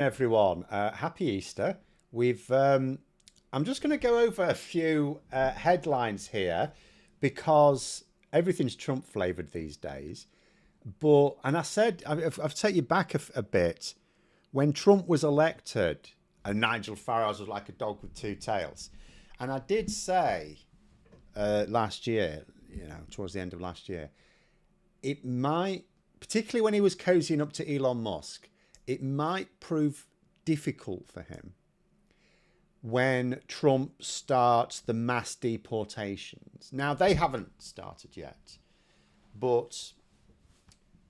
Everyone, happy Easter. I'm just going to go over a few headlines here because everything's Trump flavored these days. And I said, I've taken you back a bit. When Trump was elected, and Nigel Farage was like a dog with two tails. And I did say last year, towards the end of last year, it might, particularly when he was cozying up to Elon Musk, it might prove difficult for him when Trump starts the mass deportations. Now, they haven't started yet, but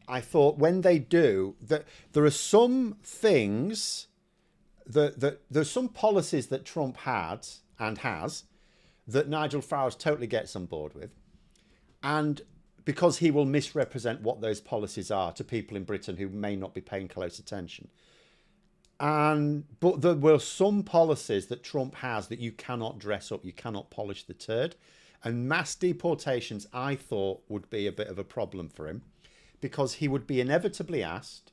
I thought when they do, that there are some things that there's some policies that Trump had and has that Nigel Farage totally gets on board with. And because he will misrepresent what those policies are to people in Britain who may not be paying close attention. But there were some policies that Trump has that you cannot dress up, you cannot polish the turd. And mass deportations, I thought, would be a bit of a problem for him because he would be inevitably asked,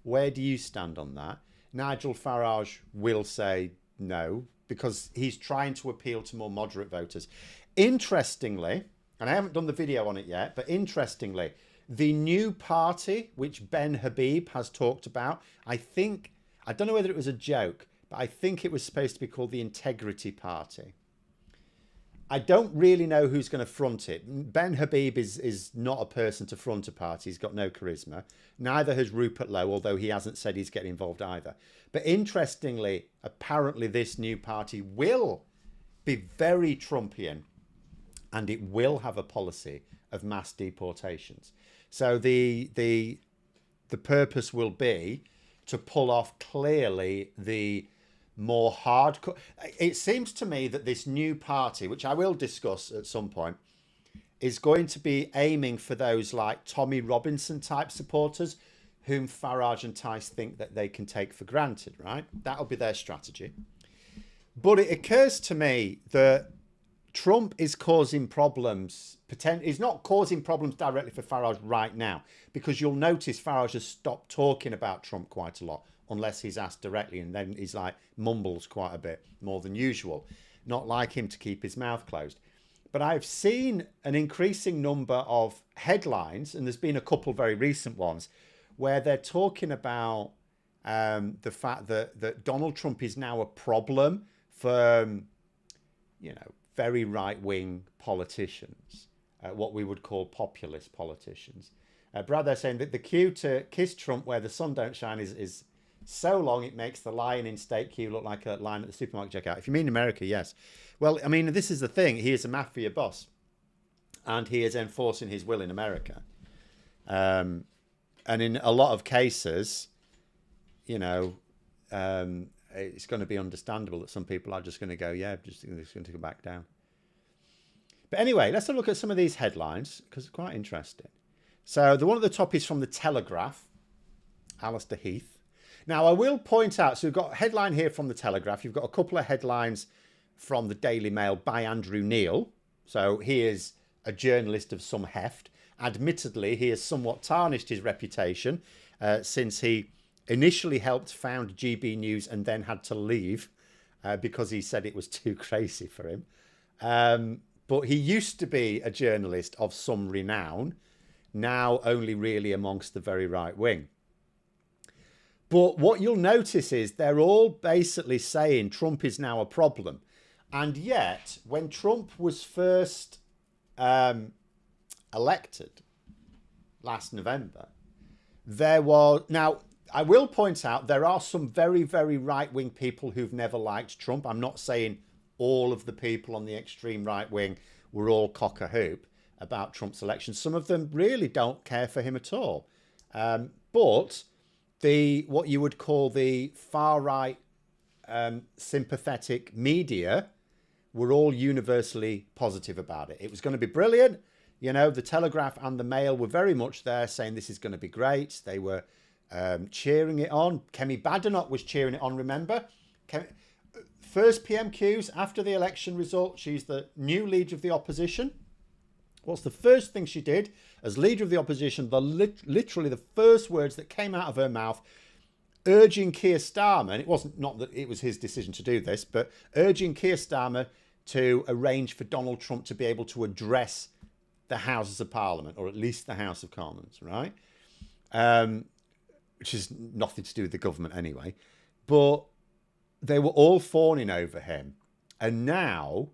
where do you stand on that? Nigel Farage will say no because he's trying to appeal to more moderate voters. Interestingly, and I haven't done the video on it yet, but interestingly, the new party, which Ben Habib has talked about, I don't know whether it was a joke, but I think it was supposed to be called the Integrity Party. I don't really know who's going to front it. Ben Habib is not a person to front a party. He's got no charisma. Neither has Rupert Lowe, although he hasn't said he's getting involved either. But interestingly, apparently this new party will be very Trumpian, and it will have a policy of mass deportations. So the purpose will be to pull off clearly the more hardcore. It seems to me that this new party, which I will discuss at some point, is going to be aiming for those like Tommy Robinson type supporters whom Farage and Tice think that they can take for granted, right? That'll be their strategy. But it occurs to me that Trump is causing problems. He's not causing problems directly for Farage right now, because you'll notice Farage has stopped talking about Trump quite a lot, unless he's asked directly, and then he's like mumbles quite a bit more than usual. Not like him to keep his mouth closed. But I've seen an increasing number of headlines, and there's been a couple very recent ones, where they're talking about the fact that Donald Trump is now a problem for, very right-wing politicians, what we would call populist politicians. Brad, they're saying that the queue to kiss Trump where the sun don't shine is so long it makes the line in state queue look like a line at the supermarket checkout. If you mean America, yes. Well, I mean, this is the thing. He is a mafia boss, and he is enforcing his will in America. And in a lot of cases, it's going to be understandable that some people are just going to go, yeah, just going to go back down. But anyway, let's have a look at some of these headlines because it's quite interesting. So the one at the top is from the Telegraph, Alistair Heath. Now, I will point out, so we've got a headline here from the Telegraph. You've got a couple of headlines from the Daily Mail by Andrew Neil. So he is a journalist of some heft. Admittedly, he has somewhat tarnished his reputation since he initially helped found GB News and then had to leave because he said it was too crazy for him. But he used to be a journalist of some renown, now only really amongst the very right wing. But what you'll notice is they're all basically saying Trump is now a problem. And yet, when Trump was first elected last November, there was... Now, I will point out there are some very, very right-wing people who've never liked Trump. I'm not saying all of the people on the extreme right wing were all cock-a-hoop about Trump's election. Some of them really don't care for him at all. But what you would call the far-right sympathetic media were all universally positive about it. It was going to be brilliant. The Telegraph and the Mail were very much there saying this is going to be great. They were cheering it on. Kemi Badenoch was cheering it on, remember? First PMQs after the election result, she's the new leader of the opposition. What's the first thing she did as leader of the opposition? Literally the first words that came out of her mouth urging Keir Starmer, and it wasn't not that it was his decision to do this, but urging Keir Starmer to arrange for Donald Trump to be able to address the Houses of Parliament, or at least the House of Commons, right? Which is nothing to do with the government anyway. But they were all fawning over him. And now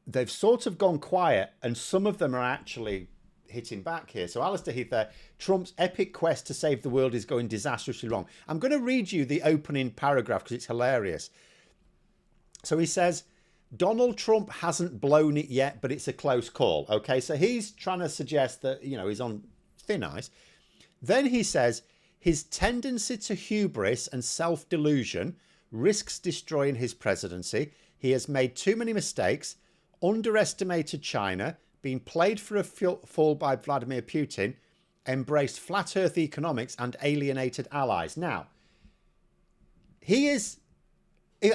they've sort of gone quiet, and some of them are actually hitting back here. So Alistair Heath there, Trump's epic quest to save the world is going disastrously wrong. I'm going to read you the opening paragraph because it's hilarious. So he says, Donald Trump hasn't blown it yet, but it's a close call. Okay, so he's trying to suggest that, you know, he's on thin ice. Then he says, his tendency to hubris and self-delusion risks destroying his presidency. He has made too many mistakes, underestimated China, been played for a fool by Vladimir Putin, embraced flat earth economics and alienated allies. Now, he is,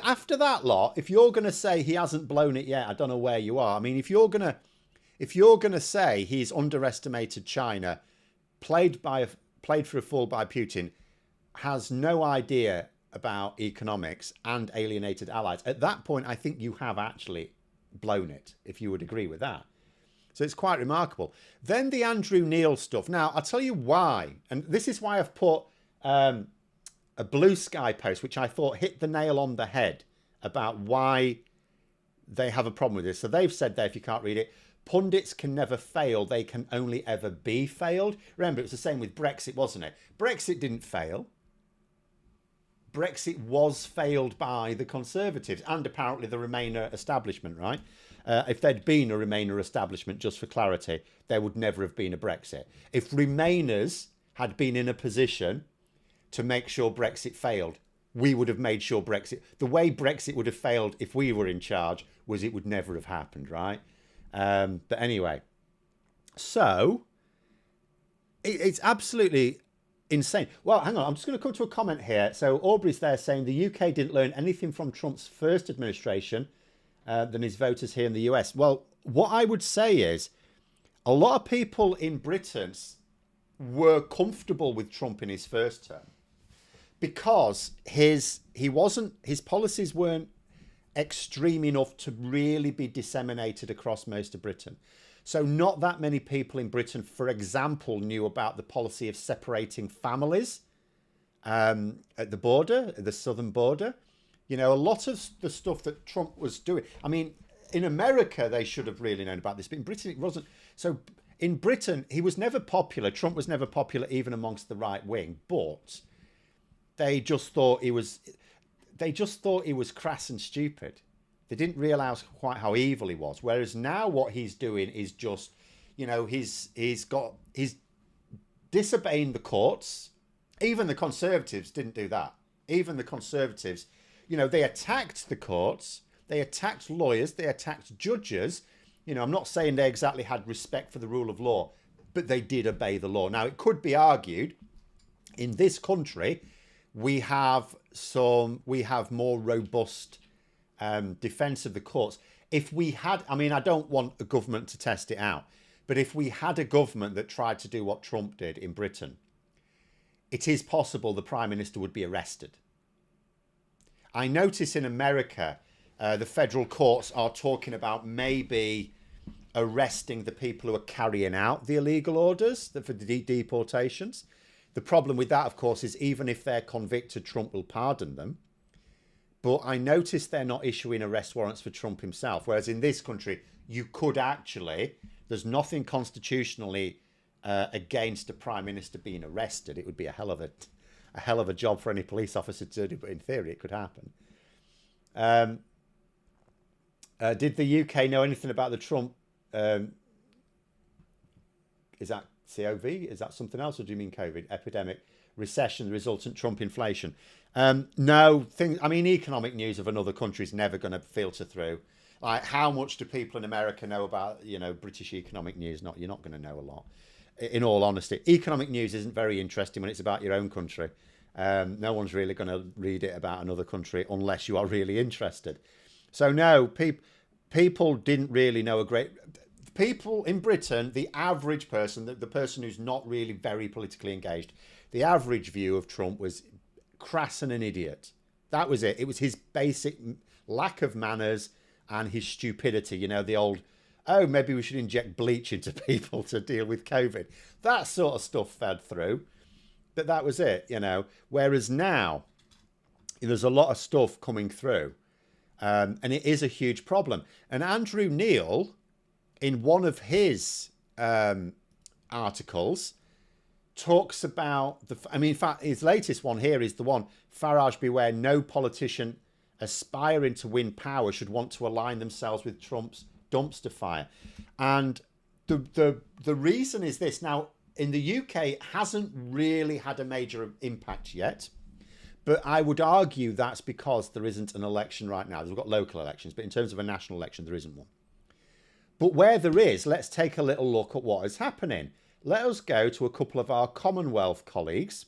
after that lot, if you're going to say he hasn't blown it yet, I don't know where you are. I mean, if you're going to say he's underestimated China, played for a fool by Putin, has no idea about economics and alienated allies, at that point, I think you have actually blown it, if you would agree with that. So it's quite remarkable. Then the Andrew Neil stuff. Now, I'll tell you why. And this is why I've put a Blue Sky post, which I thought hit the nail on the head about why they have a problem with this. So they've said there, if you can't read it, pundits can never fail. They can only ever be failed. Remember, it was the same with Brexit, wasn't it? Brexit didn't fail. Brexit was failed by the Conservatives and apparently the Remainer establishment, right? If there'd been a Remainer establishment, just for clarity, there would never have been a Brexit. If Remainers had been in a position to make sure Brexit failed, we would have made sure Brexit... The way Brexit would have failed if we were in charge was it would never have happened, right? But anyway, so it's absolutely insane. Well, hang on, I'm just going to come to a comment here. So Aubrey's there saying the UK didn't learn anything from Trump's first administration than his voters here in the US. Well, what I would say is a lot of people in Britain were comfortable with Trump in his first term because his policies weren't extreme enough to really be disseminated across most of Britain. So not that many people in Britain, for example, knew about the policy of separating families at the border, at the southern border. You know, a lot of the stuff that Trump was doing. I mean, in America, they should have really known about this, but in Britain, it wasn't. So in Britain, he was never popular. Trump was never popular even amongst the right wing, but they just thought he was crass and stupid. They didn't realise quite how evil he was. Whereas now what he's doing is just, you know, he's disobeying the courts. Even the Conservatives didn't do that. Even the Conservatives, you know, they attacked the courts, they attacked lawyers, they attacked judges. You know, I'm not saying they exactly had respect for the rule of law, but they did obey the law. Now, it could be argued in this country, we have more robust defence of the courts. If we had, I mean, I don't want a government to test it out, but if we had a government that tried to do what Trump did in Britain, it is possible the Prime Minister would be arrested. I notice in America, the federal courts are talking about maybe arresting the people who are carrying out the illegal orders for the deportations. The problem with that, of course, is even if they're convicted, Trump will pardon them. But I notice they're not issuing arrest warrants for Trump himself. Whereas in this country, you could actually, there's nothing constitutionally against a prime minister being arrested. It would be a hell of a job for any police officer to do, but in theory, it could happen. Did the UK know anything about the Trump? Is that COV? Is that something else, or do you mean COVID? Epidemic, recession, the resultant Trump inflation. No, I mean, economic news of another country is never going to filter through. Like, how much do people in America know about, you know, British economic news? You're not going to know a lot. In all honesty, economic news isn't very interesting when it's about your own country. No one's really going to read it about another country unless you are really interested. So no, people didn't really know people in Britain, the average person, the person who's not really very politically engaged, the average view of Trump was crass and an idiot. That was it. It was his basic lack of manners and his stupidity. You know, the old, oh, maybe we should inject bleach into people to deal with COVID. That sort of stuff fed through. But that was it, you know. Whereas now, there's a lot of stuff coming through. And it is a huge problem. And Andrew Neil, in one of his articles, talks about in fact, his latest one here is the one, Farage beware, no politician aspiring to win power should want to align themselves with Trump's dumpster fire. And the reason is this. Now, in the UK, it hasn't really had a major impact yet. But I would argue that's because there isn't an election right now. We've got local elections, but in terms of a national election, there isn't one. But where there is, let's take a little look at what is happening. Let us go to a couple of our Commonwealth colleagues.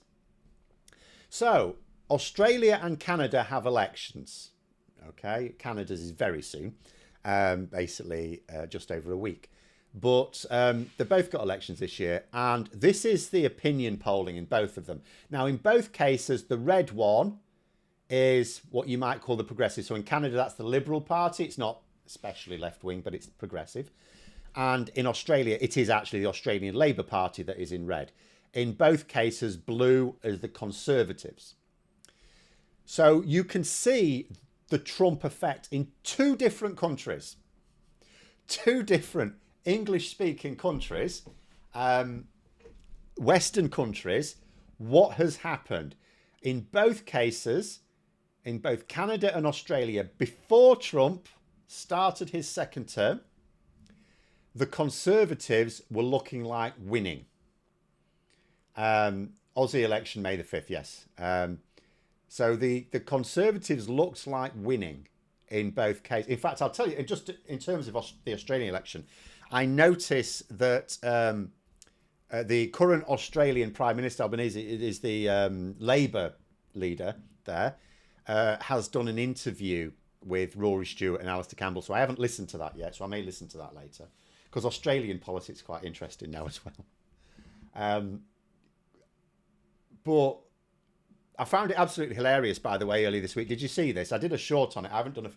So, Australia and Canada have elections. Okay, Canada's is very soon, basically just over a week. But they've both got elections this year, and this is the opinion polling in both of them. Now, in both cases, the red one is what you might call the progressive. So in Canada, that's the Liberal Party. It's not especially left-wing, but it's progressive. And in Australia, it is actually the Australian Labor Party that is in red. In both cases, blue is the Conservatives. So you can see the Trump effect in two different countries. Two different English-speaking countries, Western countries. What has happened? In both cases, in both Canada and Australia, before Trump started his second term, the Conservatives were looking like winning. Aussie election, May the 5th, yes. So the Conservatives looked like winning in both cases. In fact, I'll tell you, just in terms of the Australian election, I notice that the current Australian Prime Minister, Albanese, is the Labour leader there, has done an interview with Rory Stewart and Alistair Campbell. So I haven't listened to that yet, so I may listen to that later. Because Australian politics is quite interesting now as well. But I found it absolutely hilarious, by the way, earlier this week. Did you see this? I did a short on it. I haven't done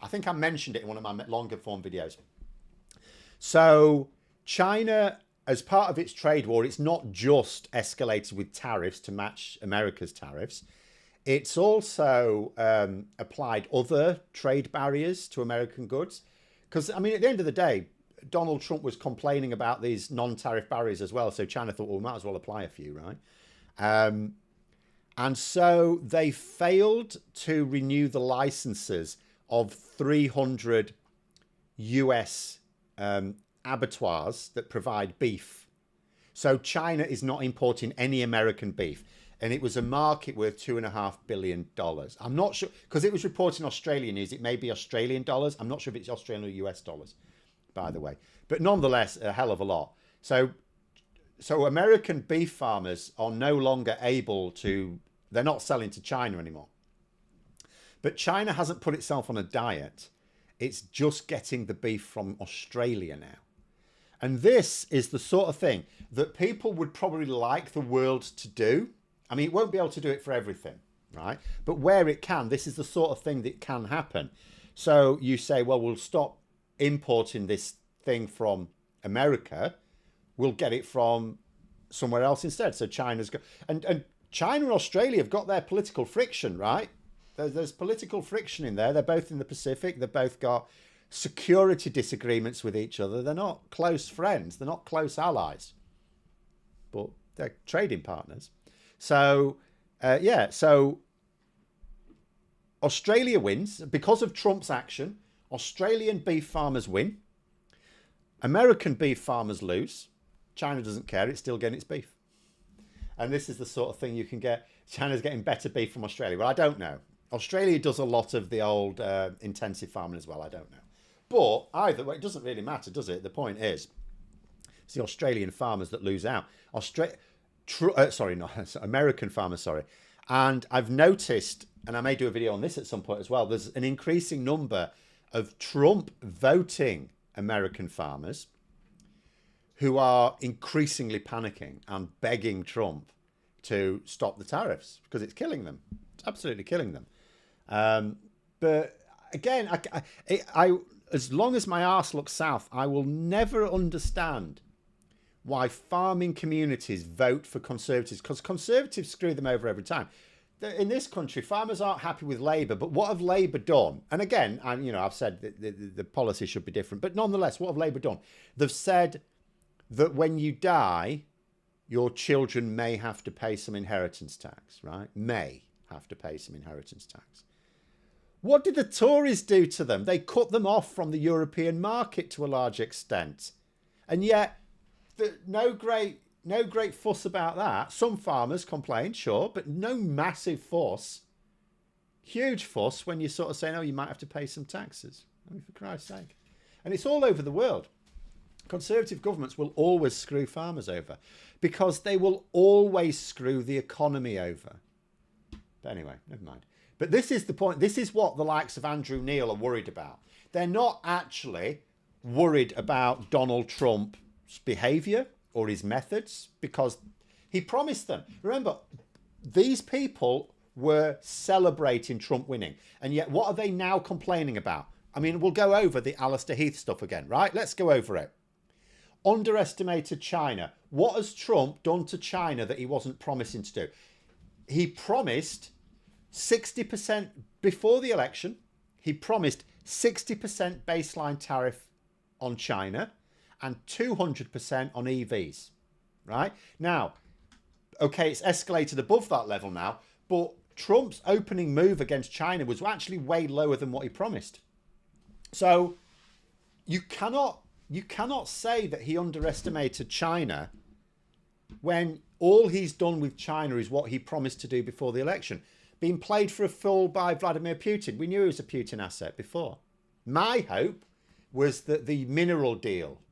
I think I mentioned it in one of my longer form videos. So China, as part of its trade war, it's not just escalated with tariffs to match America's tariffs. It's also applied other trade barriers to American goods. Because, I mean, at the end of the day, Donald Trump was complaining about these non-tariff barriers as well. So China thought, well, we might as well apply a few, right? And so they failed to renew the licenses of 300 US abattoirs that provide beef. So China is not importing any American beef. And it was a market worth $2.5 billion. I'm not sure, because it was reporting Australian news. It may be Australian dollars. I'm not sure if it's Australian or US dollars, by the way. But nonetheless, a hell of a lot. So American beef farmers are no longer able to, they're not selling to China anymore. But China hasn't put itself on a diet. It's just getting the beef from Australia now. And this is the sort of thing that people would probably like the world to do. I mean, it won't be able to do it for everything, right? But where it can, this is the sort of thing that can happen. So you say, well, we'll stop importing this thing from America. We'll get it from somewhere else instead. So China's got, and China and Australia have got their political friction, right? There's political friction in there. They're both in the Pacific. They've both got security disagreements with each other. They're not close friends. They're not close allies, but they're trading partners. So, so Australia wins because of Trump's action. Australian beef farmers win. American beef farmers lose. China doesn't care. It's still getting its beef. And this is the sort of thing you can get. China's getting better beef from Australia. Well, I don't know. Australia does a lot of the old intensive farming as well. I don't know. But either way, it doesn't really matter, does it? The point is, it's the Australian farmers that lose out. American farmers, sorry. And I've noticed, and I may do a video on this at some point as well, there's an increasing number of Trump voting American farmers who are increasingly panicking and begging Trump to stop the tariffs because it's killing them. It's absolutely killing them. But again, I as long as my arse looks south, I will never understand why farming communities vote for Conservatives, because Conservatives screw them over every time. In this country, farmers aren't happy with Labour, but what have Labour done? And again, I've said that the policy should be different, but nonetheless, what have Labour done? They've said that when you die, your children may have to pay some inheritance tax, right? May have to pay some inheritance tax. What did the Tories do to them? They cut them off from the European market to a large extent. And yet, no great fuss about that. Some farmers complain, sure, but no massive fuss. Huge fuss when you're sort of saying, oh, you might have to pay some taxes. I mean, for Christ's sake. And it's all over the world. Conservative governments will always screw farmers over because they will always screw the economy over. But anyway, never mind. But this is the point. This is what the likes of Andrew Neil are worried about. They're not actually worried about Donald Trump's behaviour or his methods because he promised them. Remember, these people were celebrating Trump winning. And yet what are they now complaining about? I mean, we'll go over the Alistair Heath stuff again, right? Let's go over it. Underestimated China. What has Trump done to China that he wasn't promising to do? He promised 60% before the election. He promised 60% baseline tariff on China and 200% on EVs, right? Now, okay, it's escalated above that level now, but Trump's opening move against China was actually way lower than what he promised. So you cannot say that he underestimated China when all he's done with China is what he promised to do before the election. Being played for a fool by Vladimir Putin. We knew he was a Putin asset before. My hope was that the mineral deal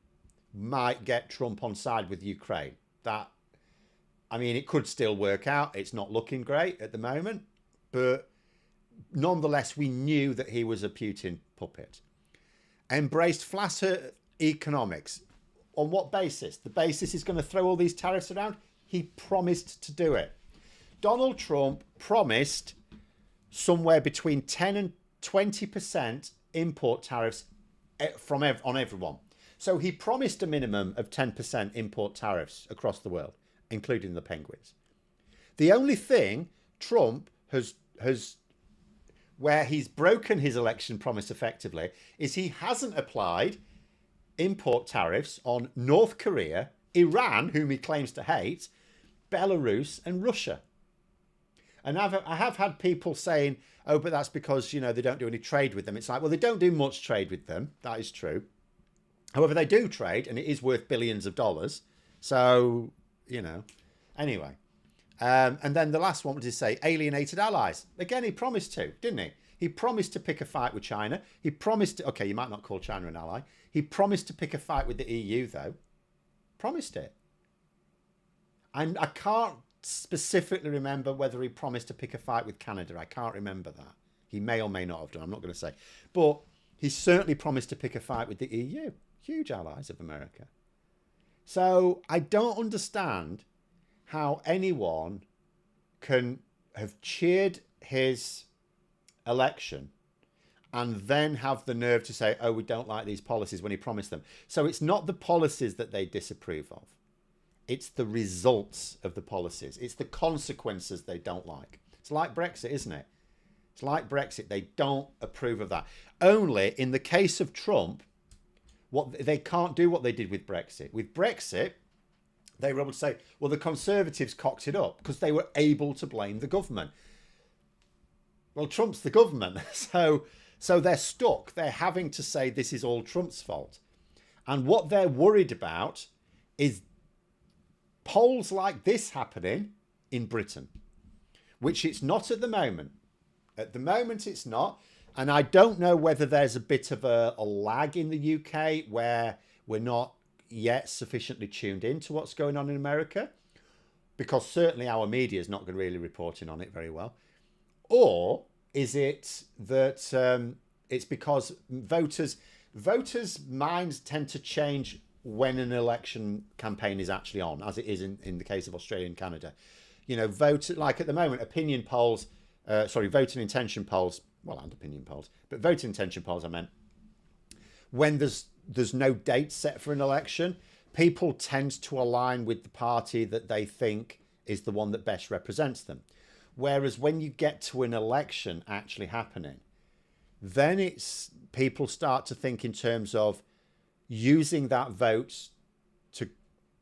might get Trump on side with Ukraine. It could still work out. It's not looking great at the moment. But nonetheless, we knew that he was a Putin puppet. Embraced flatter economics. On what basis? The basis is going to throw all these tariffs around? He promised to do it. Donald Trump promised somewhere between 10 and 20% import tariffs on everyone. So he promised a minimum of 10% import tariffs across the world, including the penguins. The only thing Trump has where he's broken his election promise effectively is he hasn't applied import tariffs on North Korea, Iran, whom he claims to hate, Belarus and Russia. And I have had people saying, oh, but that's because, they don't do any trade with them. It's like, well, they don't do much trade with them. That is true. However, they do trade, and it is worth billions of dollars. So, anyway. And then the last one was to say alienated allies. Again, he promised to, didn't he? He promised to pick a fight with China. He promised to, okay, you might not call China an ally. He promised to pick a fight with the EU, though. Promised it. And I can't specifically remember whether he promised to pick a fight with Canada. I can't remember that. He may or may not have done. I'm not going to say. But he certainly promised to pick a fight with the EU. Huge allies of America. So I don't understand how anyone can have cheered his election and then have the nerve to say, oh, we don't like these policies when he promised them. So it's not the policies that they disapprove of. It's the results of the policies. It's the consequences they don't like. It's like Brexit, isn't it? It's like Brexit. They don't approve of that. Only in the case of Trump, they can't do what they did with Brexit. With Brexit, they were able to say, well, the Conservatives cocked it up because they were able to blame the government. Well, Trump's the government. So they're stuck. They're having to say this is all Trump's fault. And what they're worried about is polls like this happening in Britain, which it's not at the moment. At the moment, it's not. And I don't know whether there's a bit of a lag in the UK where we're not yet sufficiently tuned into what's going on in America, because certainly our media is not going to really reporting on it very well. Or is it that it's because voters' minds tend to change when an election campaign is actually on, as it is in the case of Australia and Canada. You know, vote like at the moment, opinion polls, voting intention polls, well, and opinion polls, but voting intention polls, I meant, when there's no date set for an election, people tend to align with the party that they think is the one that best represents them. Whereas when you get to an election actually happening, then it's people start to think in terms of using that vote to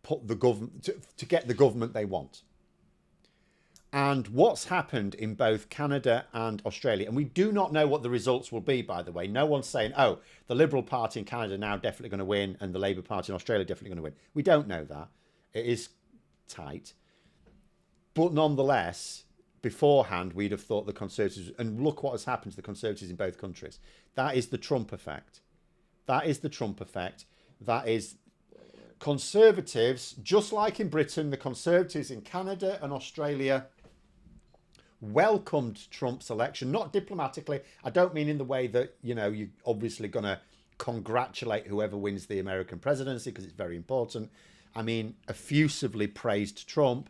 put the government to get the government they want. And what's happened in both Canada and Australia, and we do not know what the results will be, by the way. No one's saying, oh, the Liberal Party in Canada now definitely going to win and the Labour Party in Australia definitely going to win. We don't know that. It is tight. But nonetheless, beforehand, we'd have thought the Conservatives, and look what has happened to the Conservatives in both countries. That is the Trump effect. That is the Trump effect. That is Conservatives, just like in Britain, the Conservatives in Canada and Australia welcomed Trump's election, not diplomatically. I don't mean in the way that, you know, you're obviously going to congratulate whoever wins the American presidency because it's very important. I mean, effusively praised Trump,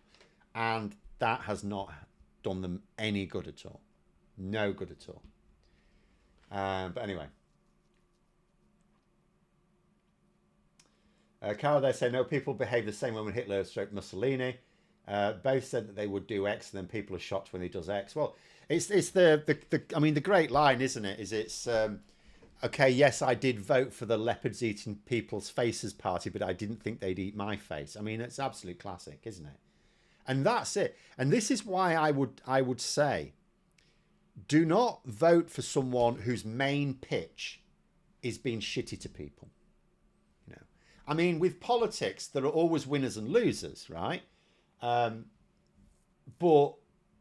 and that has not done them any good at all. No good at all. But anyway. Carol, they say, no, people behave the same way when Hitler struck Mussolini. Both said that they would do X, and then people are shocked when he does X. Well, it's I mean, the great line, isn't it? Is it's okay? Yes, I did vote for the leopards eating people's faces party, but I didn't think they'd eat my face. I mean, it's absolute classic, isn't it? And that's it. And this is why I would say, do not vote for someone whose main pitch is being shitty to people. You know, I mean, with politics, there are always winners and losers, right? But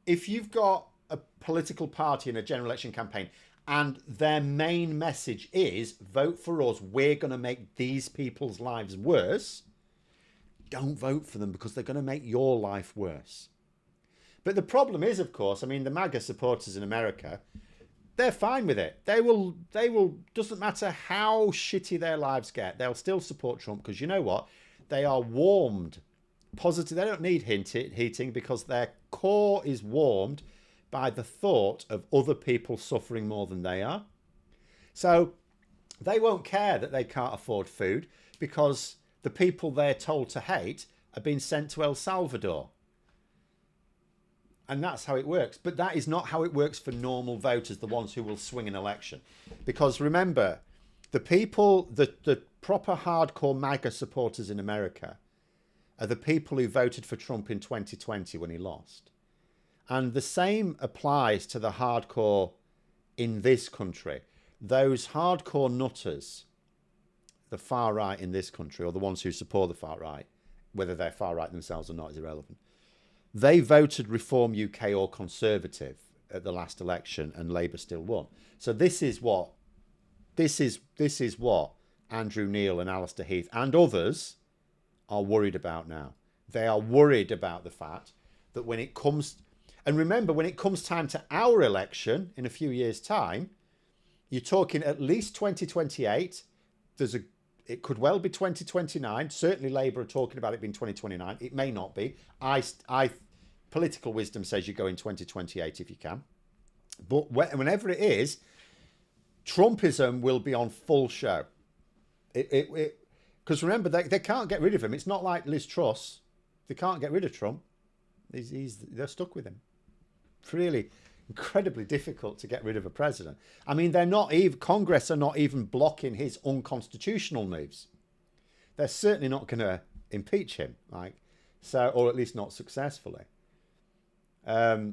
if you've got a political party in a general election campaign and their main message is vote for us, we're going to make these people's lives worse, don't vote for them because they're going to make your life worse. But the problem is, of course, I mean, the MAGA supporters in America, they're fine with it. They will, doesn't matter how shitty their lives get, they'll still support Trump because you know what? They are warmed. Positive. They don't need heating because their core is warmed by the thought of other people suffering more than they are. So they won't care that they can't afford food because the people they're told to hate are being sent to El Salvador. And that's how it works. But that is not how it works for normal voters, the ones who will swing an election. Because remember, the people, the proper hardcore MAGA supporters in America are the people who voted for Trump in 2020 when he lost. And the same applies to the hardcore in this country. Those hardcore nutters, the far right in this country, or the ones who support the far right, whether they're far right themselves or not is irrelevant. They voted Reform UK or Conservative at the last election, and Labour still won. So this is what Andrew Neil and Alistair Heath and others are worried about now. They are worried about the fact that when it comes, and remember, when it comes time to our election in a few years' time, you're talking at least 2028. It could well be 2029. Certainly Labour are talking about it being 2029. It may not be. Political wisdom says you go in 2028 if you can. But whenever it is, Trumpism will be on full show. Because remember, they can't get rid of him. It's not like Liz Truss. They can't get rid of Trump. They're stuck with him. It's really incredibly difficult to get rid of a president. I mean, Congress are not even blocking his unconstitutional moves. They're certainly not going to impeach him, or at least not successfully. But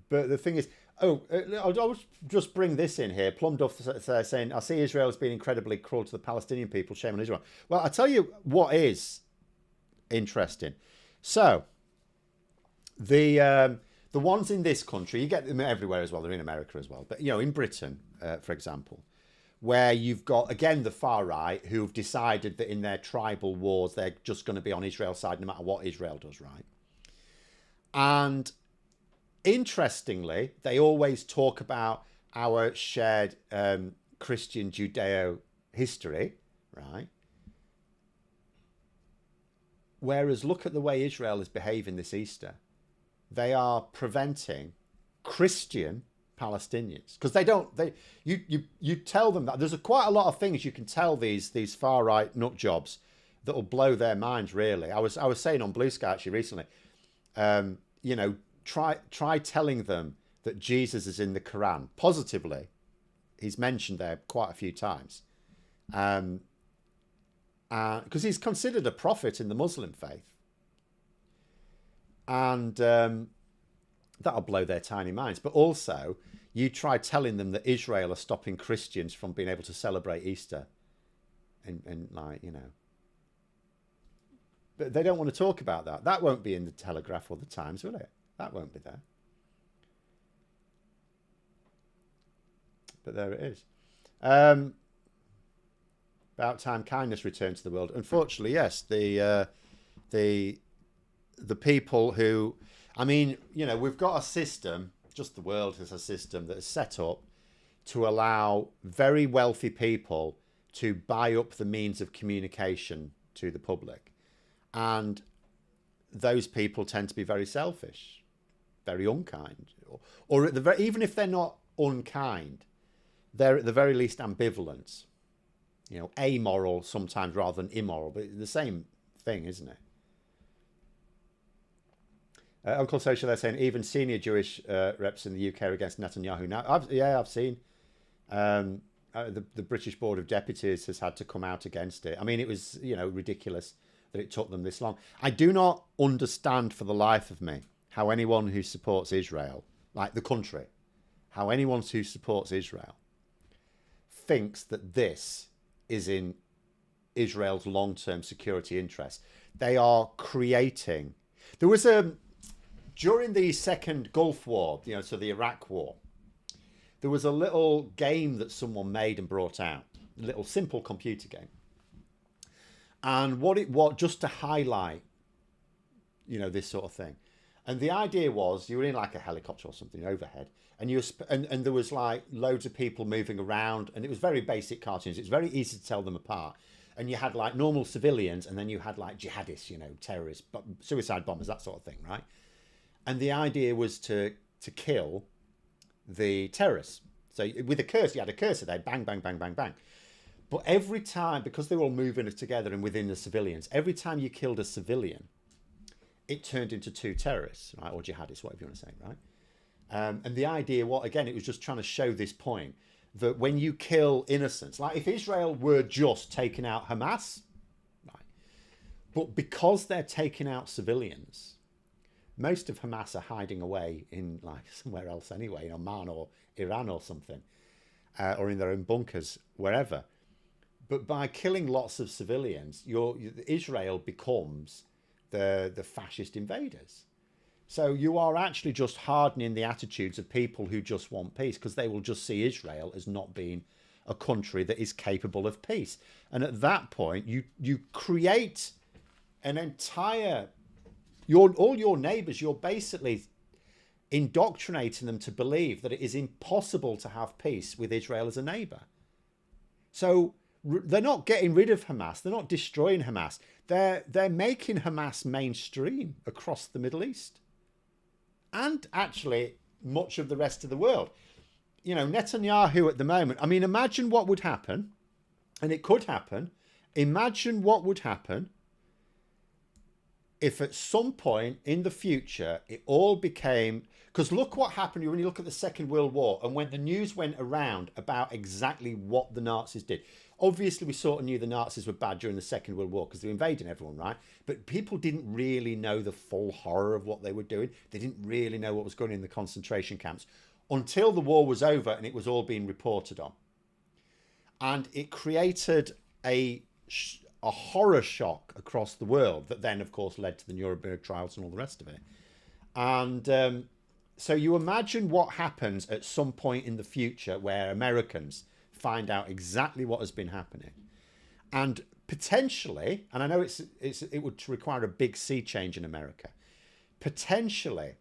the thing is, I'll just bring this in here. Plum Duff saying, I see Israel has been incredibly cruel to the Palestinian people. Shame on Israel. Well, I'll tell you what is interesting. So, the ones in this country, you get them everywhere as well. They're in America as well. But, in Britain, for example, where you've got, again, the far right who've decided that in their tribal wars, they're just going to be on Israel's side no matter what Israel does, right? And interestingly, they always talk about our shared Christian Judeo history, right? Whereas look at the way Israel is behaving this Easter. They are preventing Christian Palestinians because you tell them that there's quite a lot of things you can tell these far right nut jobs that will blow their minds. Really, I was saying on Blue Sky actually recently, try telling them that Jesus is in the Quran positively. He's mentioned there quite a few times, because he's considered a prophet in the Muslim faith, and that'll blow their tiny minds. But also, you try telling them that Israel are stopping Christians from being able to celebrate Easter, and but they don't want to talk about that. That won't be in the Telegraph or the Times, will it? That won't be there. But there it is. About time kindness returned to the world. Unfortunately, yes, the people who, we've got a system, just the world has a system that is set up to allow very wealthy people to buy up the means of communication to the public. And those people tend to be very selfish, very unkind, or at the even if they're not unkind, they're at the very least ambivalent, amoral sometimes rather than immoral, but the same thing, isn't it? Uncle Social, they're saying even senior Jewish reps in the UK are against Netanyahu now. I've seen the British Board of Deputies has had to come out against it. I mean, it was ridiculous that it took them this long. I do not understand for the life of me how anyone who supports Israel, like the country, how anyone who supports Israel thinks that this is in Israel's long-term security interest. They are creating... There was during the second Gulf War, so the Iraq War, there was a little game that someone made and brought out, a little simple computer game. And what it was, just to highlight, this sort of thing. And the idea was you were in like a helicopter or something overhead, and and there was like loads of people moving around, and it was very basic cartoons. It's very easy to tell them apart. And you had like normal civilians, and then you had like jihadists, terrorists, suicide bombers, that sort of thing, right? And the idea was to kill the terrorists. So with a cursor, you had a cursor there, bang, bang, bang, bang, bang. But every time, because they were all moving together and within the civilians, every time you killed a civilian, it turned into two terrorists, right? Or jihadists, whatever you want to say, right? And the idea, it was just trying to show this point that when you kill innocents, like if Israel were just taking out Hamas, right? But because they're taking out civilians, most of Hamas are hiding away in like somewhere else anyway, in Oman or Iran or something, or in their own bunkers, wherever. But by killing lots of civilians, Israel becomes the fascist invaders. So you are actually just hardening the attitudes of people who just want peace, because they will just see Israel as not being a country that is capable of peace. And at that point, you create an entire... all your neighbours, you're basically indoctrinating them to believe that it is impossible to have peace with Israel as a neighbour. So they're not getting rid of Hamas. They're not destroying Hamas. They're making Hamas mainstream across the Middle East. And actually much of the rest of the world. Netanyahu at the moment, imagine what would happen, and it could happen. Imagine what would happen if at some point in the future it all became... Because look what happened when you look at the Second World War, and when the news went around about exactly what the Nazis did. Obviously, we sort of knew the Nazis were bad during the Second World War because they were invading everyone, right? But people didn't really know the full horror of what they were doing. They didn't really know what was going on in the concentration camps until the war was over and it was all being reported on. And it created a horror shock across the world that then, of course, led to the Nuremberg trials and all the rest of it. And so you imagine what happens at some point in the future where Americans find out exactly what has been happening, and potentially, and I know it would require a big sea change in America, potentially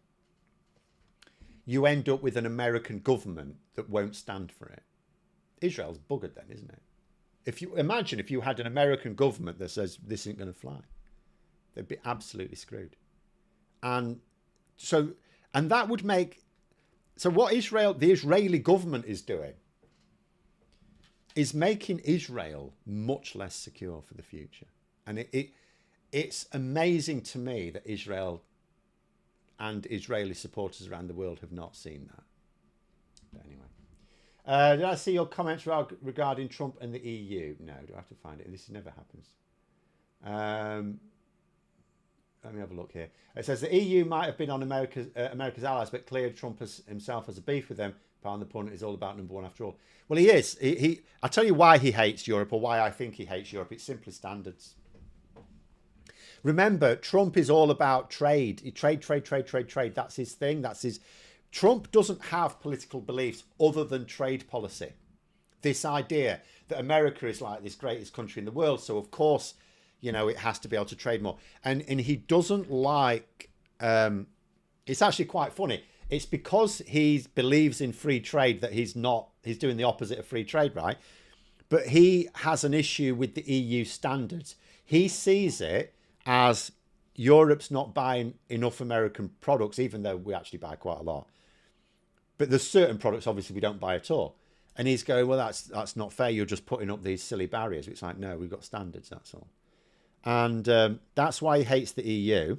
you end up with an American government that won't stand for it. Israel's buggered then, isn't it? If you had an American government that says this isn't going to fly, They'd be absolutely screwed. And so, and that would make, so what the Israeli government is doing is making Israel much less secure for the future. And it's amazing to me that Israel and Israeli supporters around the world have not seen that. But anyway, did I see your comments regarding Trump and the EU? No, do I have to find it? This never happens. Let me have a look here. It says the EU might have been on America's allies, but cleared Trump himself as a beef with them. Pound the pun is all about number one after all. Well, he is. I'll tell you why he hates Europe, or why I think he hates Europe. It's simply standards. Remember, Trump is all about trade. Trade. That's his thing. Trump doesn't have political beliefs other than trade policy. This idea that America is like this greatest country in the world, so of course, you know, it has to be able to trade more. And he doesn't like, it's actually quite funny. It's because he believes in free trade that he's doing the opposite of free trade, right? But he has an issue with the EU standards. He sees it as Europe's not buying enough American products, even though we actually buy quite a lot. But there's certain products, obviously, we don't buy at all. And he's going, well, that's not fair. You're just putting up these silly barriers. It's like, no, we've got standards, that's all. And that's why he hates the EU.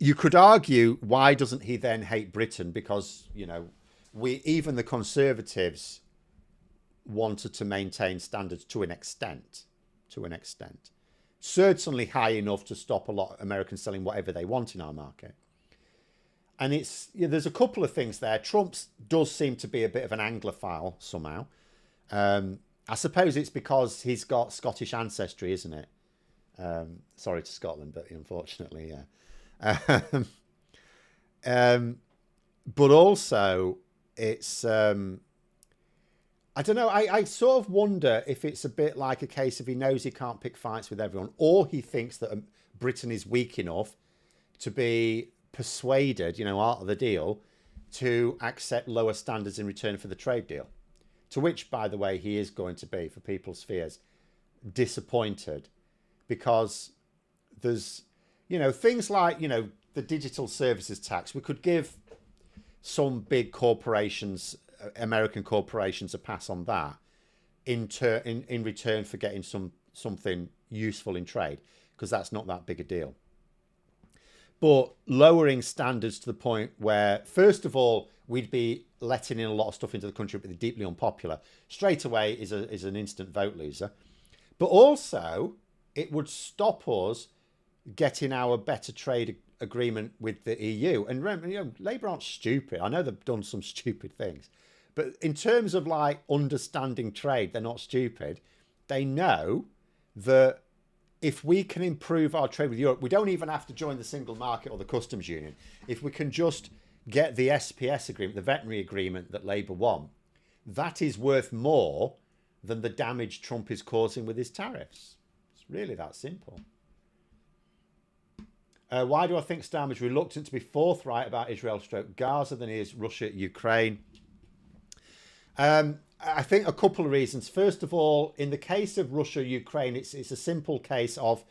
You could argue, why doesn't he then hate Britain? Because, you know, even the Conservatives wanted to maintain standards to an extent. Certainly high enough to stop a lot of Americans selling whatever they want in our market. And there's a couple of things there. Trump does seem to be a bit of an Anglophile somehow. I suppose it's because he's got Scottish ancestry, isn't it? Sorry to Scotland, but unfortunately, yeah. But also, it's... I don't know, I sort of wonder if it's a bit like a case of he knows he can't pick fights with everyone, or he thinks that Britain is weak enough to be persuaded, you know, out of the deal, to accept lower standards in return for the trade deal. To which, by the way, he is going to be, for people's fears, disappointed, because there's, you know, things like, you know, the digital services tax. We could give some big corporations, American corporations, a pass on that in return for getting something useful in trade, because that's not that big a deal. But lowering standards to the point where, first of all, we'd be letting in a lot of stuff into the country but they're deeply unpopular, straight away is an instant vote loser. But also, it would stop us getting our better trade agreement with the EU. And remember, you know, Labour aren't stupid. I know they've done some stupid things. But in terms of like understanding trade, they're not stupid. They know that if we can improve our trade with Europe, we don't even have to join the single market or the customs union. If we can just get the SPS agreement, the veterinary agreement that Labour want, that is worth more than the damage Trump is causing with his tariffs. It's really that simple. Why do I think Starmer is reluctant to be forthright about Israel/Gaza than he is Russia-Ukraine? I think a couple of reasons. First of all, in the case of Russia-Ukraine, it's a simple case of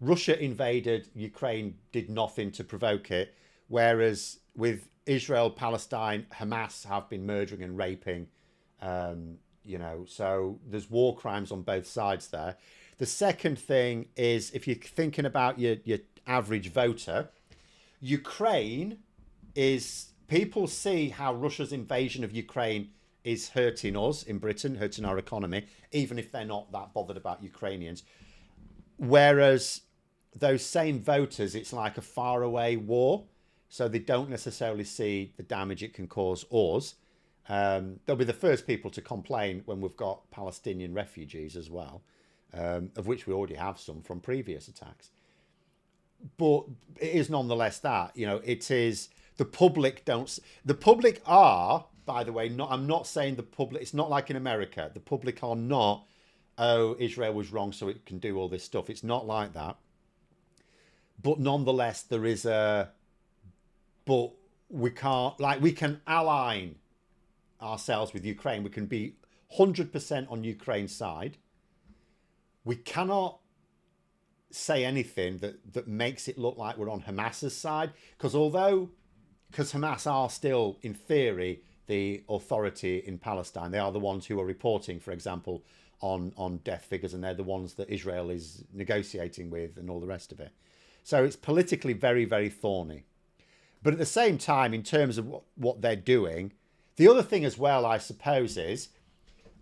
Russia invaded, Ukraine did nothing to provoke it. Whereas with Israel-Palestine, Hamas have been murdering and raping, you know, so there's war crimes on both sides there. The second thing is, if you're thinking about your average voter, Ukraine is, people see how Russia's invasion of Ukraine is hurting us in Britain, hurting our economy, even if they're not that bothered about Ukrainians. Whereas those same voters, it's like a faraway war, so they don't necessarily see the damage it can cause us. They'll be the first people to complain when we've got Palestinian refugees as well, of which we already have some from previous attacks. But it is nonetheless that, you know, it is, the public are, by the way, I'm not saying the public, it's not like in America. The public are not, oh, Israel was wrong, so it can do all this stuff. It's not like that. But nonetheless, there is but we can't, like, we can align ourselves with Ukraine. We can be 100% on Ukraine's side. we cannot say anything that makes it look like we're on Hamas's side, because Hamas are still, in theory, the authority in Palestine. They are the ones who are reporting, for example, on death figures, and they're the ones that Israel is negotiating with and all the rest of it. So it's politically very, very thorny. But at the same time, in terms of what they're doing, the other thing as well, I suppose, is,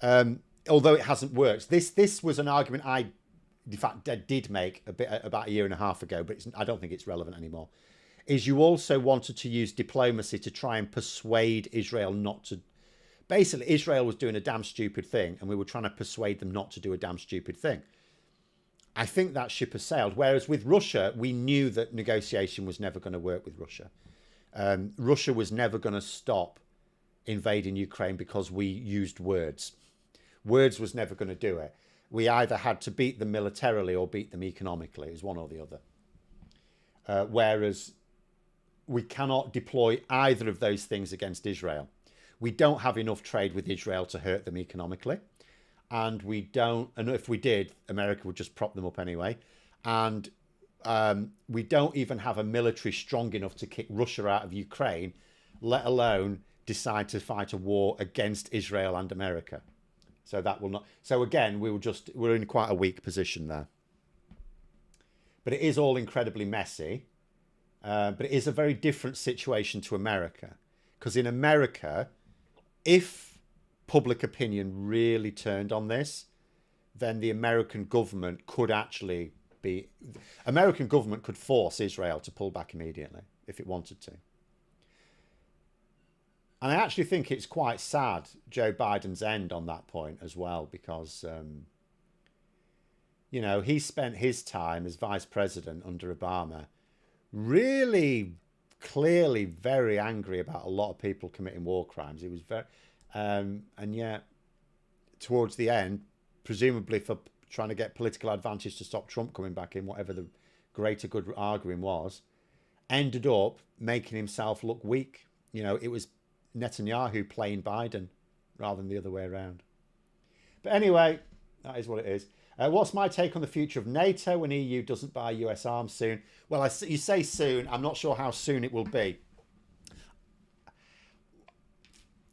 although it hasn't worked, this was an argument I, in fact, did make about a year and a half ago, but I don't think it's relevant anymore, is you also wanted to use diplomacy to try and persuade Israel not to. Basically, Israel was doing a damn stupid thing, and we were trying to persuade them not to do a damn stupid thing. I think that ship has sailed. Whereas with Russia, we knew that negotiation was never going to work with Russia. Russia was never going to stop invading Ukraine because we used words. Words was never going to do it. We either had to beat them militarily or beat them economically. It was one or the other. Whereas we cannot deploy either of those things against Israel. We don't have enough trade with Israel to hurt them economically. And we don't, and if we did, America would just prop them up anyway. And we don't even have a military strong enough to kick Russia out of Ukraine, let alone decide to fight a war against Israel and America. So that will not. So again, we're in quite a weak position there. But it is all incredibly messy. But it is a very different situation to America, because in America, if public opinion really turned on this, then the American government could force Israel to pull back immediately if it wanted to. And I actually think it's quite sad, Joe Biden's end on that point as well, because, he spent his time as vice president under Obama really clearly very angry about a lot of people committing war crimes. He was very, and yet towards the end, presumably for trying to get political advantage to stop Trump coming back in, whatever the greater good arguing was, ended up making himself look weak. It was Netanyahu playing Biden rather than the other way around. But anyway, that is what it is. What's my take on the future of NATO when EU doesn't buy US arms soon? Well, you say soon. I'm not sure how soon it will be.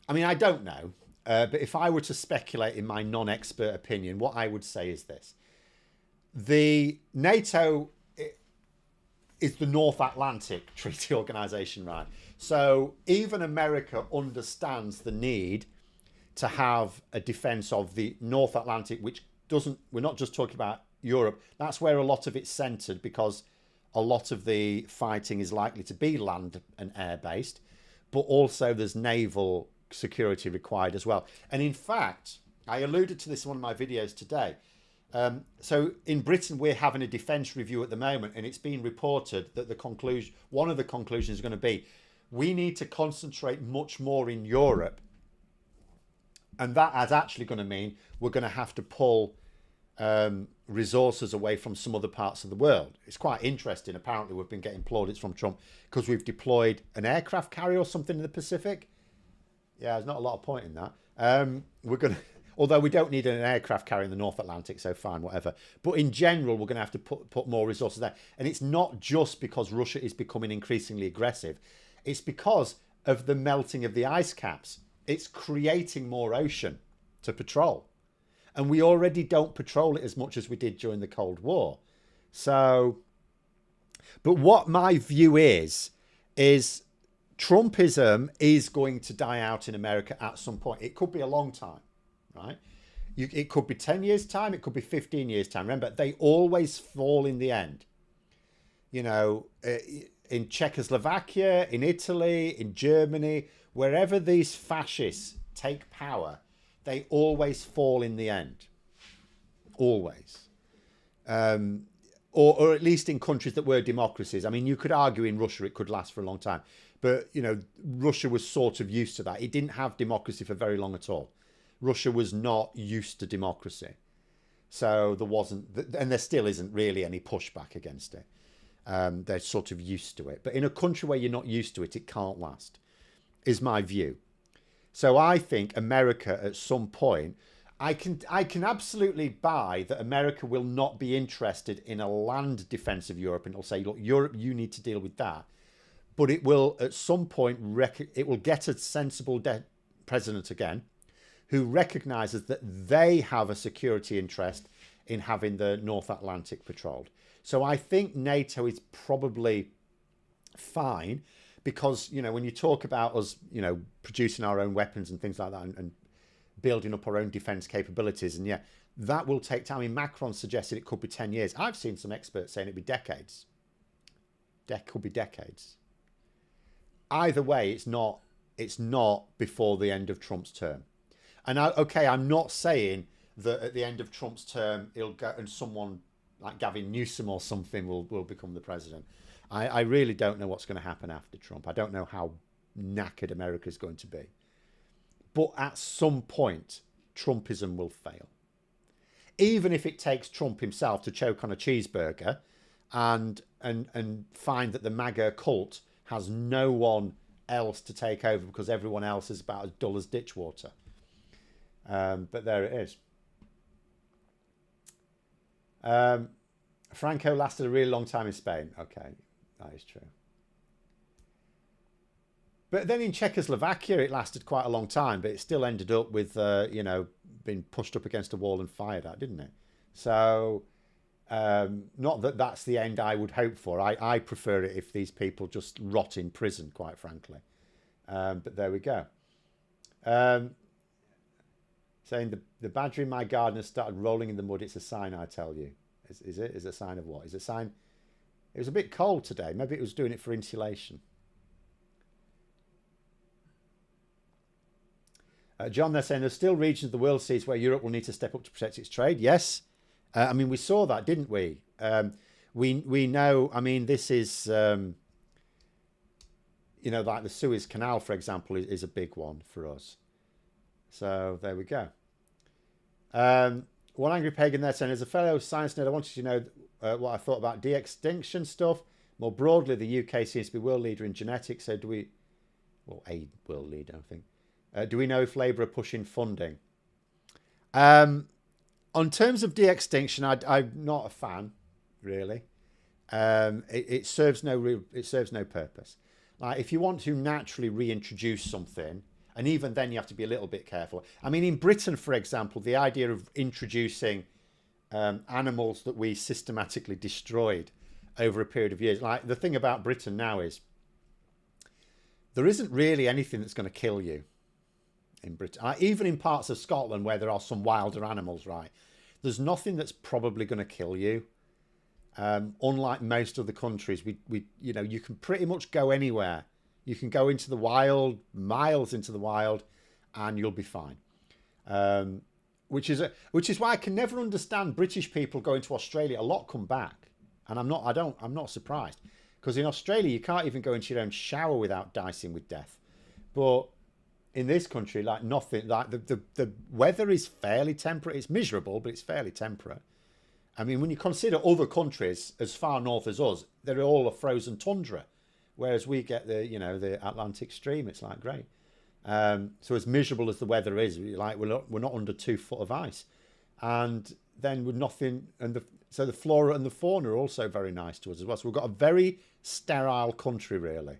I mean, I don't know. But if I were to speculate in my non-expert opinion, what I would say is this. The NATO is the North Atlantic Treaty Organization, right? So even America understands the need to have a defense of the North Atlantic, which we're not just talking about Europe. That's where a lot of it's centered, because a lot of the fighting is likely to be land and air based, but also there's naval security required as well. And in fact, I alluded to this in one of my videos today. So in Britain, we're having a defence review at the moment, and it's been reported that one of the conclusions is going to be, we need to concentrate much more in Europe. And that is actually going to mean we're going to have to pull resources away from some other parts of the world. It's quite interesting. Apparently, we've been getting plaudits from Trump because we've deployed an aircraft carrier or something in the Pacific. Yeah, there's not a lot of point in that. Although we don't need an aircraft carrier in the North Atlantic, so fine, whatever. But in general, we're going to have to put more resources there. And it's not just because Russia is becoming increasingly aggressive. It's because of the melting of the ice caps. It's creating more ocean to patrol. And we already don't patrol it as much as we did during the Cold War. So, but what my view is Trumpism is going to die out in America at some point. It could be a long time, right? It could be 10 years' time. It could be 15 years' time. Remember, they always fall in the end. In Czechoslovakia, in Italy, in Germany, wherever these fascists take power, they always fall in the end. Always. Or at least in countries that were democracies. I mean, you could argue in Russia it could last for a long time. But, Russia was sort of used to that. It didn't have democracy for very long at all. Russia was not used to democracy. So there wasn't, and there still isn't really any pushback against it. They're sort of used to it. But in a country where you're not used to it, it can't last, is my view. So I think America at some point, I can absolutely buy that America will not be interested in a land defense of Europe, and it'll say, look, Europe, you need to deal with that. But it will at some point it will get a sensible president again, who recognises that they have a security interest in having the North Atlantic patrolled. So I think NATO is probably fine, because when you talk about us producing our own weapons and things like that, and building up our own defence capabilities, and that will take time. I mean, Macron suggested it could be 10 years. I've seen some experts saying it'd be decades. Could be decades. Either way, it's not before the end of Trump's term. And I'm not saying that at the end of Trump's term he'll go and someone like Gavin Newsom or something will become the president. I really don't know what's going to happen after Trump. I don't know how knackered America's going to be. But at some point, Trumpism will fail. Even if it takes Trump himself to choke on a cheeseburger and find that the MAGA cult has no one else to take over because everyone else is about as dull as ditch water. But there it is. Franco lasted a really long time in Spain. Okay, that is true. But then in Czechoslovakia, it lasted quite a long time, but it still ended up with, being pushed up against a wall and fired at, didn't it? So, not that that's the end I would hope for. I prefer it if these people just rot in prison, quite frankly. But there we go. Saying the badger in my garden has started rolling in the mud. It's a sign, I tell you. Is it? Is it a sign of what? Is it a sign? It was a bit cold today. Maybe it was doing it for insulation. John, they're saying there's still regions of the world seas where Europe will need to step up to protect its trade. Yes. I mean, we saw that, didn't we? We know, I mean, this is, like the Suez Canal, for example, is a big one for us. So there we go. One angry pagan there saying, as a fellow science nerd, I wanted to know what I thought about de-extinction stuff. More broadly, the UK seems to be world leader in genetics. So do we, well, a world leader, I think. Do we know if Labour are pushing funding? On terms of de-extinction, I'm not a fan, really. It serves no purpose. Like, if you want to naturally reintroduce something, and even then you have to be a little bit careful. I mean, in Britain, for example, the idea of introducing animals that we systematically destroyed over a period of years. Like, the thing about Britain now is there isn't really anything that's going to kill you in Britain. Even in parts of Scotland where there are some wilder animals, right? There's nothing that's probably going to kill you. Unlike most other countries, you can pretty much go anywhere. You can go into the wild, miles into the wild, and you'll be fine. Which is why I can never understand British people going to Australia. A lot come back, and I'm not surprised, because in Australia you can't even go into your own shower without dicing with death. But in this country, like nothing, like the weather is fairly temperate. It's miserable, but it's fairly temperate. I mean, when you consider other countries as far north as us, they're all a frozen tundra, whereas we get the Atlantic stream. It's like great. So as miserable as the weather is, like we're not under 2 foot of ice, and then with nothing, and so the flora and the fauna are also very nice to us as well. So we've got a very sterile country, really.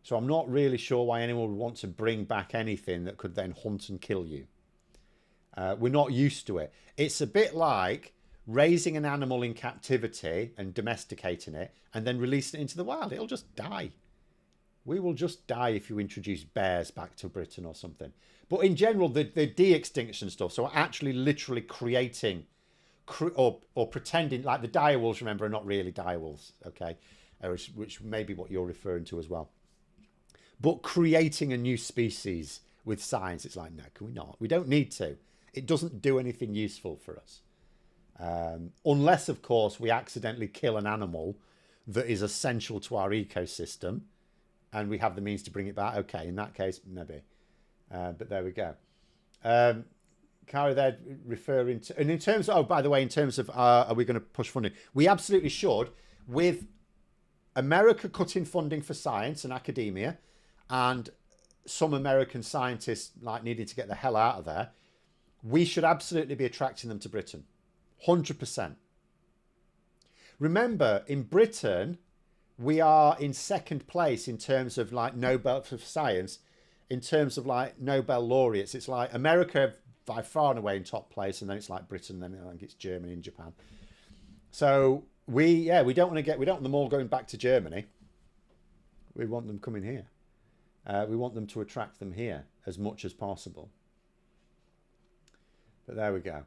So I'm not really sure why anyone would want to bring back anything that could then hunt and kill you. We're not used to it. It's a bit like raising an animal in captivity and domesticating it and then releasing it into the wild. It'll just die. We will just die if you introduce bears back to Britain or something. But in general, the de-extinction stuff, so actually literally creating or pretending, like the direwolves, remember, are not really direwolves, okay? Which may be what you're referring to as well. But creating a new species with science, it's like, no, can we not? We don't need to. It doesn't do anything useful for us. Unless, of course, we accidentally kill an animal that is essential to our ecosystem and we have the means to bring it back. Okay, in that case, maybe. But there we go. Cara, they're referring to... And in terms of... Oh, by the way, in terms of are we going to push funding? We absolutely should. With America cutting funding for science and academia, and some American scientists like needing to get the hell out of there, We should absolutely be attracting them to Britain. 100%. Remember, in Britain, we are in second place in terms of like Nobel for science, in terms of like Nobel laureates. It's like America by far and away in top place, and then it's like Britain, and then I think it's Germany and Japan. So we don't want them all going back to Germany. We want them coming here. We want them to attract them here as much as possible. But there we go.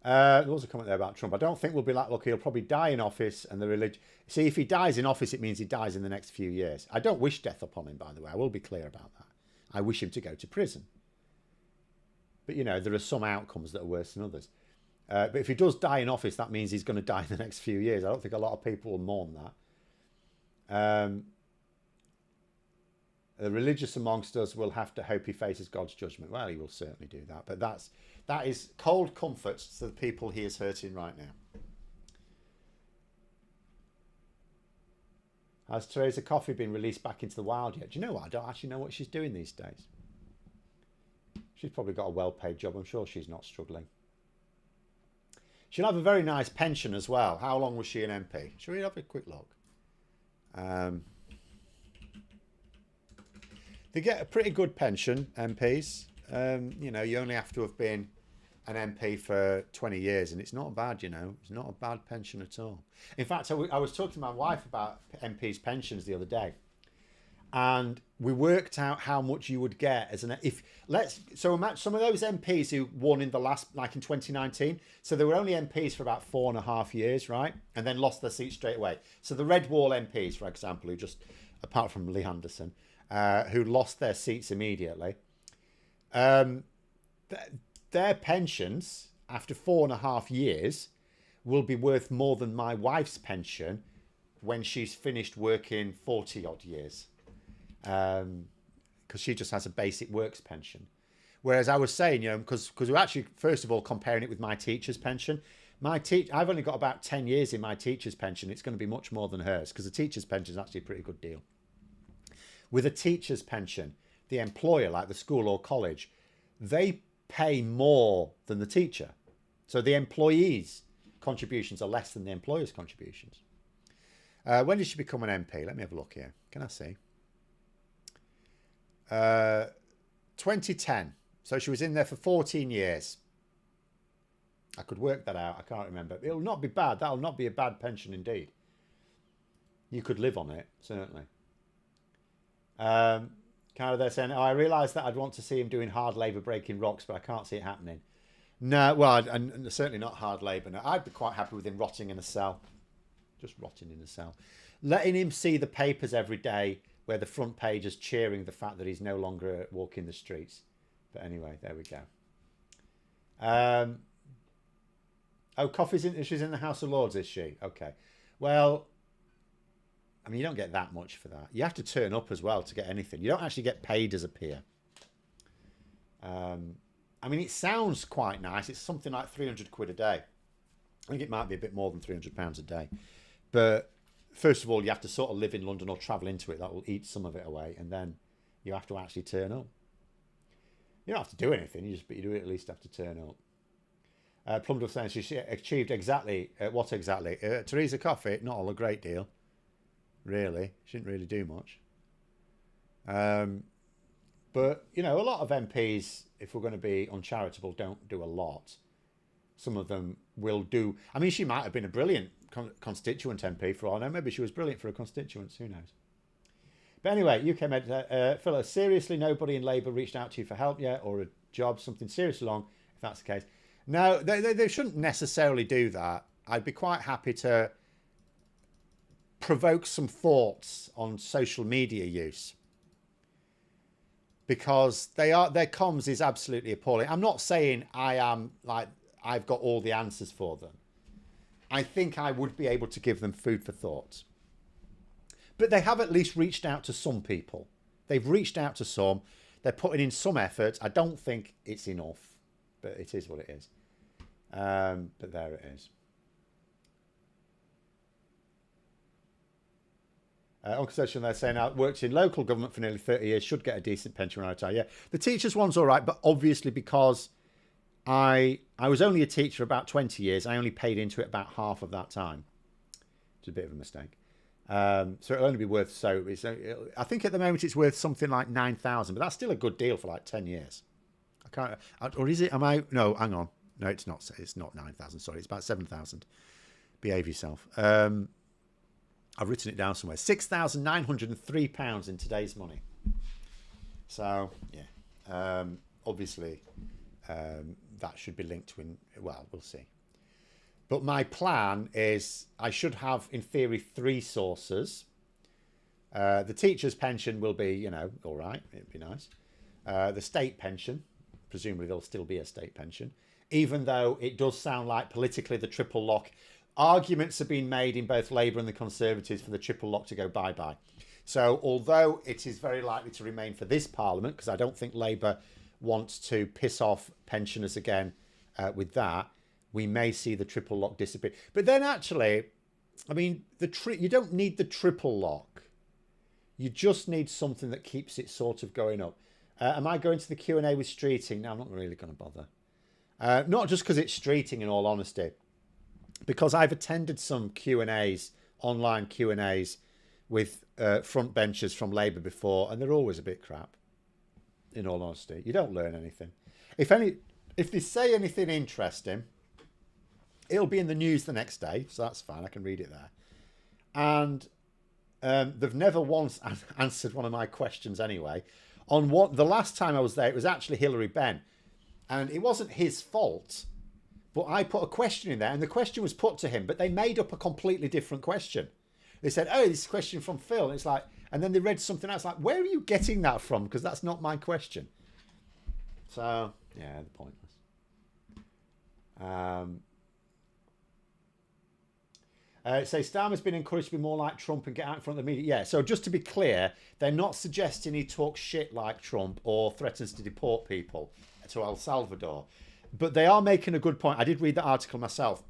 There was a comment there about Trump. I don't think we'll be that lucky. He'll probably die in office, and the religion. See, if he dies in office, it means he dies in the next few years. I don't wish death upon him, by the way. I will be clear about that. I wish him to go to prison. But you know, there are some outcomes that are worse than others. But if he does die in office, that means he's going to die in the next few years. I don't think a lot of people will mourn that. The religious amongst us will have to hope he faces God's judgment. Well, he will certainly do that. But that is cold comfort to the people he is hurting right now. Has Teresa Coffey been released back into the wild yet? Do you know what? I don't actually know what she's doing these days. She's probably got a well-paid job. I'm sure she's not struggling. She'll have a very nice pension as well. How long was she an MP? Shall we have a quick look? They get a pretty good pension, MPs. You know, you only have to have been an MP for 20 years, and it's not bad, you know. It's not a bad pension at all. In fact, I was talking to my wife about MPs' pensions the other day, and we worked out how much you would get as an so imagine some of those MPs who won in the last, like in 2019. So they were only MPs for about 4.5 years, right, and then lost their seat straight away. So the Red Wall MPs, for example, who just, apart from Lee Anderson, who lost their seats immediately, their pensions after 4.5 years will be worth more than my wife's pension when she's finished working 40 odd years, because she just has a basic works pension. Whereas I was saying, you know, because we're actually first of all comparing it with my teacher's pension. I've only got about 10 years in my teacher's pension. It's going to be much more than hers, because the teacher's pension is actually a pretty good deal. With a teacher's pension, the employer, like the school or college, they pay more than the teacher. So the employee's contributions are less than the employer's contributions. When did she become an MP? Let me have a look here. Can I see? 2010. So she was in there for 14 years. I could work that out. I can't remember. It'll not be bad. That'll not be a bad pension indeed. You could live on it, certainly. Kind of they're saying, I realised that I'd want to see him doing hard labour breaking rocks, but I can't see it happening. No, well, and certainly not hard labour. No, I'd be quite happy with him rotting in a cell. Just rotting in a cell. Letting him see the papers every day where the front page is cheering the fact that he's no longer walking the streets. But anyway, there we go. She's in the House of Lords, is she? Okay. Well, I mean, you don't get that much for that. You have to turn up as well to get anything. You don't actually get paid as a peer. I mean, it sounds quite nice. It's something like 300 quid a day. I think it might be a bit more than £300 a day. But first of all, you have to sort of live in London or travel into it. That will eat some of it away. And then you have to actually turn up. You don't have to do anything, but you do at least have to turn up. Plumdale saying she achieved exactly, what exactly? Teresa Coffey, not all a great deal. Really, she didn't really do much. But, you know, a lot of MPs, if we're going to be uncharitable, don't do a lot. Some of them will do. I mean, she might have been a brilliant constituent MP for all I know. Maybe she was brilliant for a constituent. Who knows? But anyway, UK Med, Philip, seriously, nobody in Labour reached out to you for help yet, or a job, something seriously wrong, if that's the case. No, they shouldn't necessarily do that. I'd be quite happy to provoke some thoughts on social media use, because their comms is absolutely appalling. I'm not saying I've got all the answers for them. I think I would be able to give them food for thought. But they have at least reached out to some people. They've reached out to some. They're putting in some effort. I don't think it's enough, but it is what it is. But there it is. Uncle Session, they're saying, I worked in local government for nearly 30 years, should get a decent pension when I retire. Yeah, the teachers one's all right, but obviously because I was only a teacher for about 20 years. I only paid into it about half of that time. It's a bit of a mistake. So it'll only be worth, I think at the moment it's worth something like 9,000, but that's still a good deal for like 10 years. I can't, or is it, no, hang on. No, it's not 9,000, sorry, it's about 7,000. Behave yourself. I've written it down somewhere. £6,903 in today's money. So, yeah, obviously that should be linked to, well, we'll see. But my plan is I should have, in theory, 3 sources. The teacher's pension will be, all right. It'd be nice. The state pension, presumably there'll still be a state pension, even though it does sound like politically the triple lock. Arguments have been made in both Labour and the Conservatives for the triple lock to go bye-bye. So although it is very likely to remain for this Parliament, because I don't think Labour wants to piss off pensioners again with that, we may see the triple lock disappear. But then actually, I mean, you don't need the triple lock. You just need something that keeps it sort of going up. Am I going to the Q&A with Streeting? No, I'm not really going to bother. Not just because it's Streeting, in all honesty, because I've attended some Q&As, online Q&As with front benchers from Labour before, and they're always a bit crap, in all honesty. You don't learn anything. If they say anything interesting, it'll be in the news the next day, so that's fine. I can read it there. And they've never once answered one of my questions anyway. The last time I was there, it was actually Hilary Benn. And it wasn't his fault, but I put a question in there, and the question was put to him, but they made up a completely different question. They said, oh, this is a question from Phil. And it's like, and then they read something else, like, where are you getting that from? Because that's not my question. So, yeah, they're pointless. Say Starmer's been encouraged to be more like Trump and get out in front of the media. Yeah, so just to be clear, they're not suggesting he talks shit like Trump or threatens to deport people to El Salvador. But they are making a good point. I did read the article myself.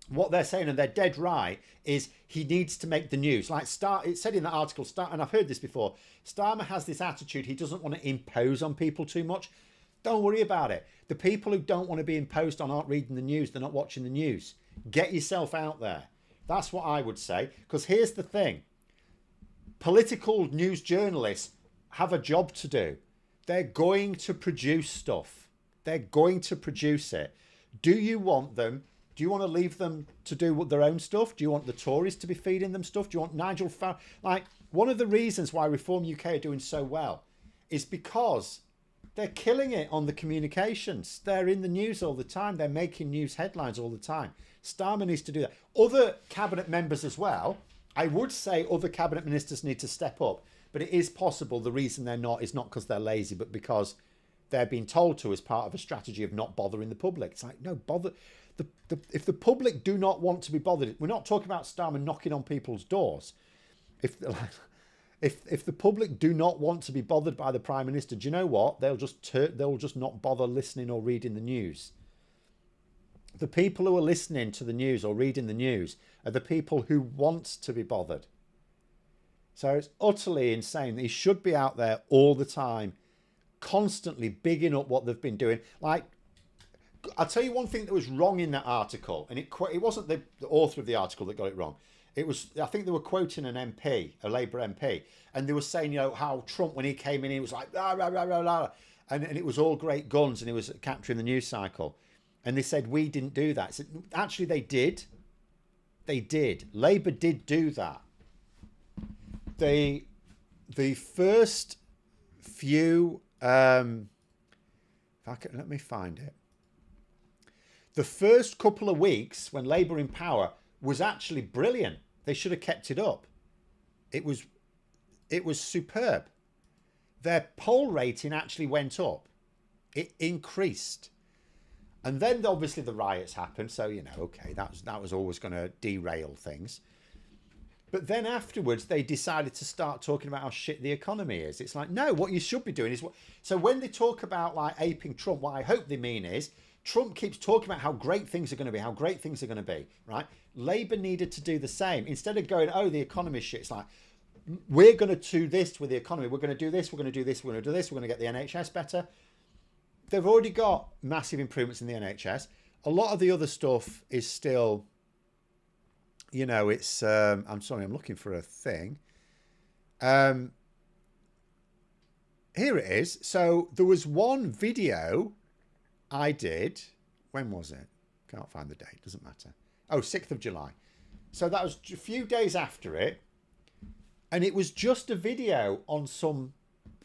What they're saying, and they're dead right, is he needs to make the news. Like it said in the article, and I've heard this before, Starmer has this attitude, he doesn't want to impose on people too much. Don't worry about it. The people who don't want to be imposed on aren't reading the news, they're not watching the news. Get yourself out there. That's what I would say. Because here's the thing. Political news journalists have a job to do. They're going to produce stuff. They're going to produce it. Do you want them? Do you want to leave them to do their own stuff? Do you want the Tories to be feeding them stuff? Do you want Nigel Farage? Like, one of the reasons why Reform UK are doing so well is because they're killing it on the communications. They're in the news all the time. They're making news headlines all the time. Starmer needs to do that. Other cabinet members as well. I would say other cabinet ministers need to step up, but it is possible the reason they're not is not because they're lazy, but because they're being told to as part of a strategy of not bothering the public. It's like, no, bother. If the public do not want to be bothered, we're not talking about Starmer knocking on people's doors. If the public do not want to be bothered by the Prime Minister, do you know what? They'll just not bother listening or reading the news. The people who are listening to the news or reading the news are the people who want to be bothered. So it's utterly insane that he should be out there all the time, constantly bigging up what they've been doing. Like, I'll tell you one thing that was wrong in that article, and it wasn't the author of the article that got it wrong. It was, I think they were quoting an MP, a Labour MP, and they were saying, how Trump, when he came in, he was like, rah, rah, rah, rah, rah, and it was all great guns, and he was capturing the news cycle. And they said, we didn't do that. Said, actually, they did. They did. Labour did do that. The first few, let me find it. The first couple of weeks when Labour in power was actually brilliant. They should have kept it up. It was superb. Their poll rating actually went up. It increased. And then obviously the riots happened. So, okay, that was always going to derail things. But then afterwards, they decided to start talking about how shit the economy is. It's like, no, what you should be doing is what. So when they talk about like aping Trump, what I hope they mean is Trump keeps talking about how great things are going to be, right? Labour needed to do the same. Instead of going, oh, the economy shit, it's like, we're going to do this with the economy. We're going to do this. We're going to do this. We're going to do this. We're going to get the NHS better. they've already got massive improvements in the NHS. A lot of the other stuff is still, it's, I'm sorry, I'm looking for a thing. Here it is. So there was one video I did. When was it? Can't find the date. Doesn't matter. Oh, 6th of July. So that was a few days after it. And it was just a video on some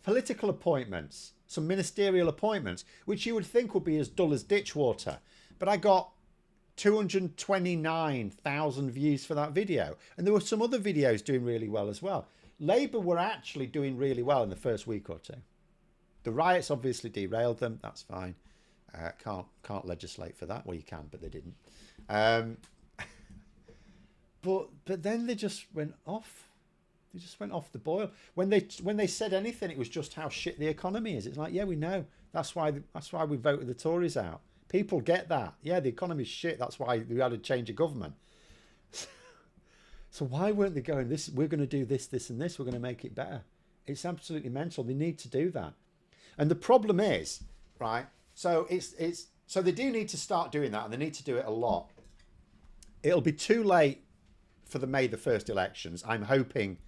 political appointments, some ministerial appointments, which you would think would be as dull as ditch water. But I got 229,000 views for that video. And there were some other videos doing really well as well. Labour were actually doing really well in the first week or two. The riots obviously derailed them. That's fine. Can't legislate for that. Well, you can, but they didn't. But then they just went off. They just went off the boil. When they said anything, it was just how shit the economy is. It's like, yeah, we know. That's why we voted the Tories out. People get that. Yeah, the economy's shit. That's why we had to change of government. So why weren't they going, this? We're going to do this, this, and this. We're going to make it better. It's absolutely mental. They need to do that. And the problem is, right? So so they do need to start doing that, and they need to do it a lot. It'll be too late for the May the 1st elections. I'm hoping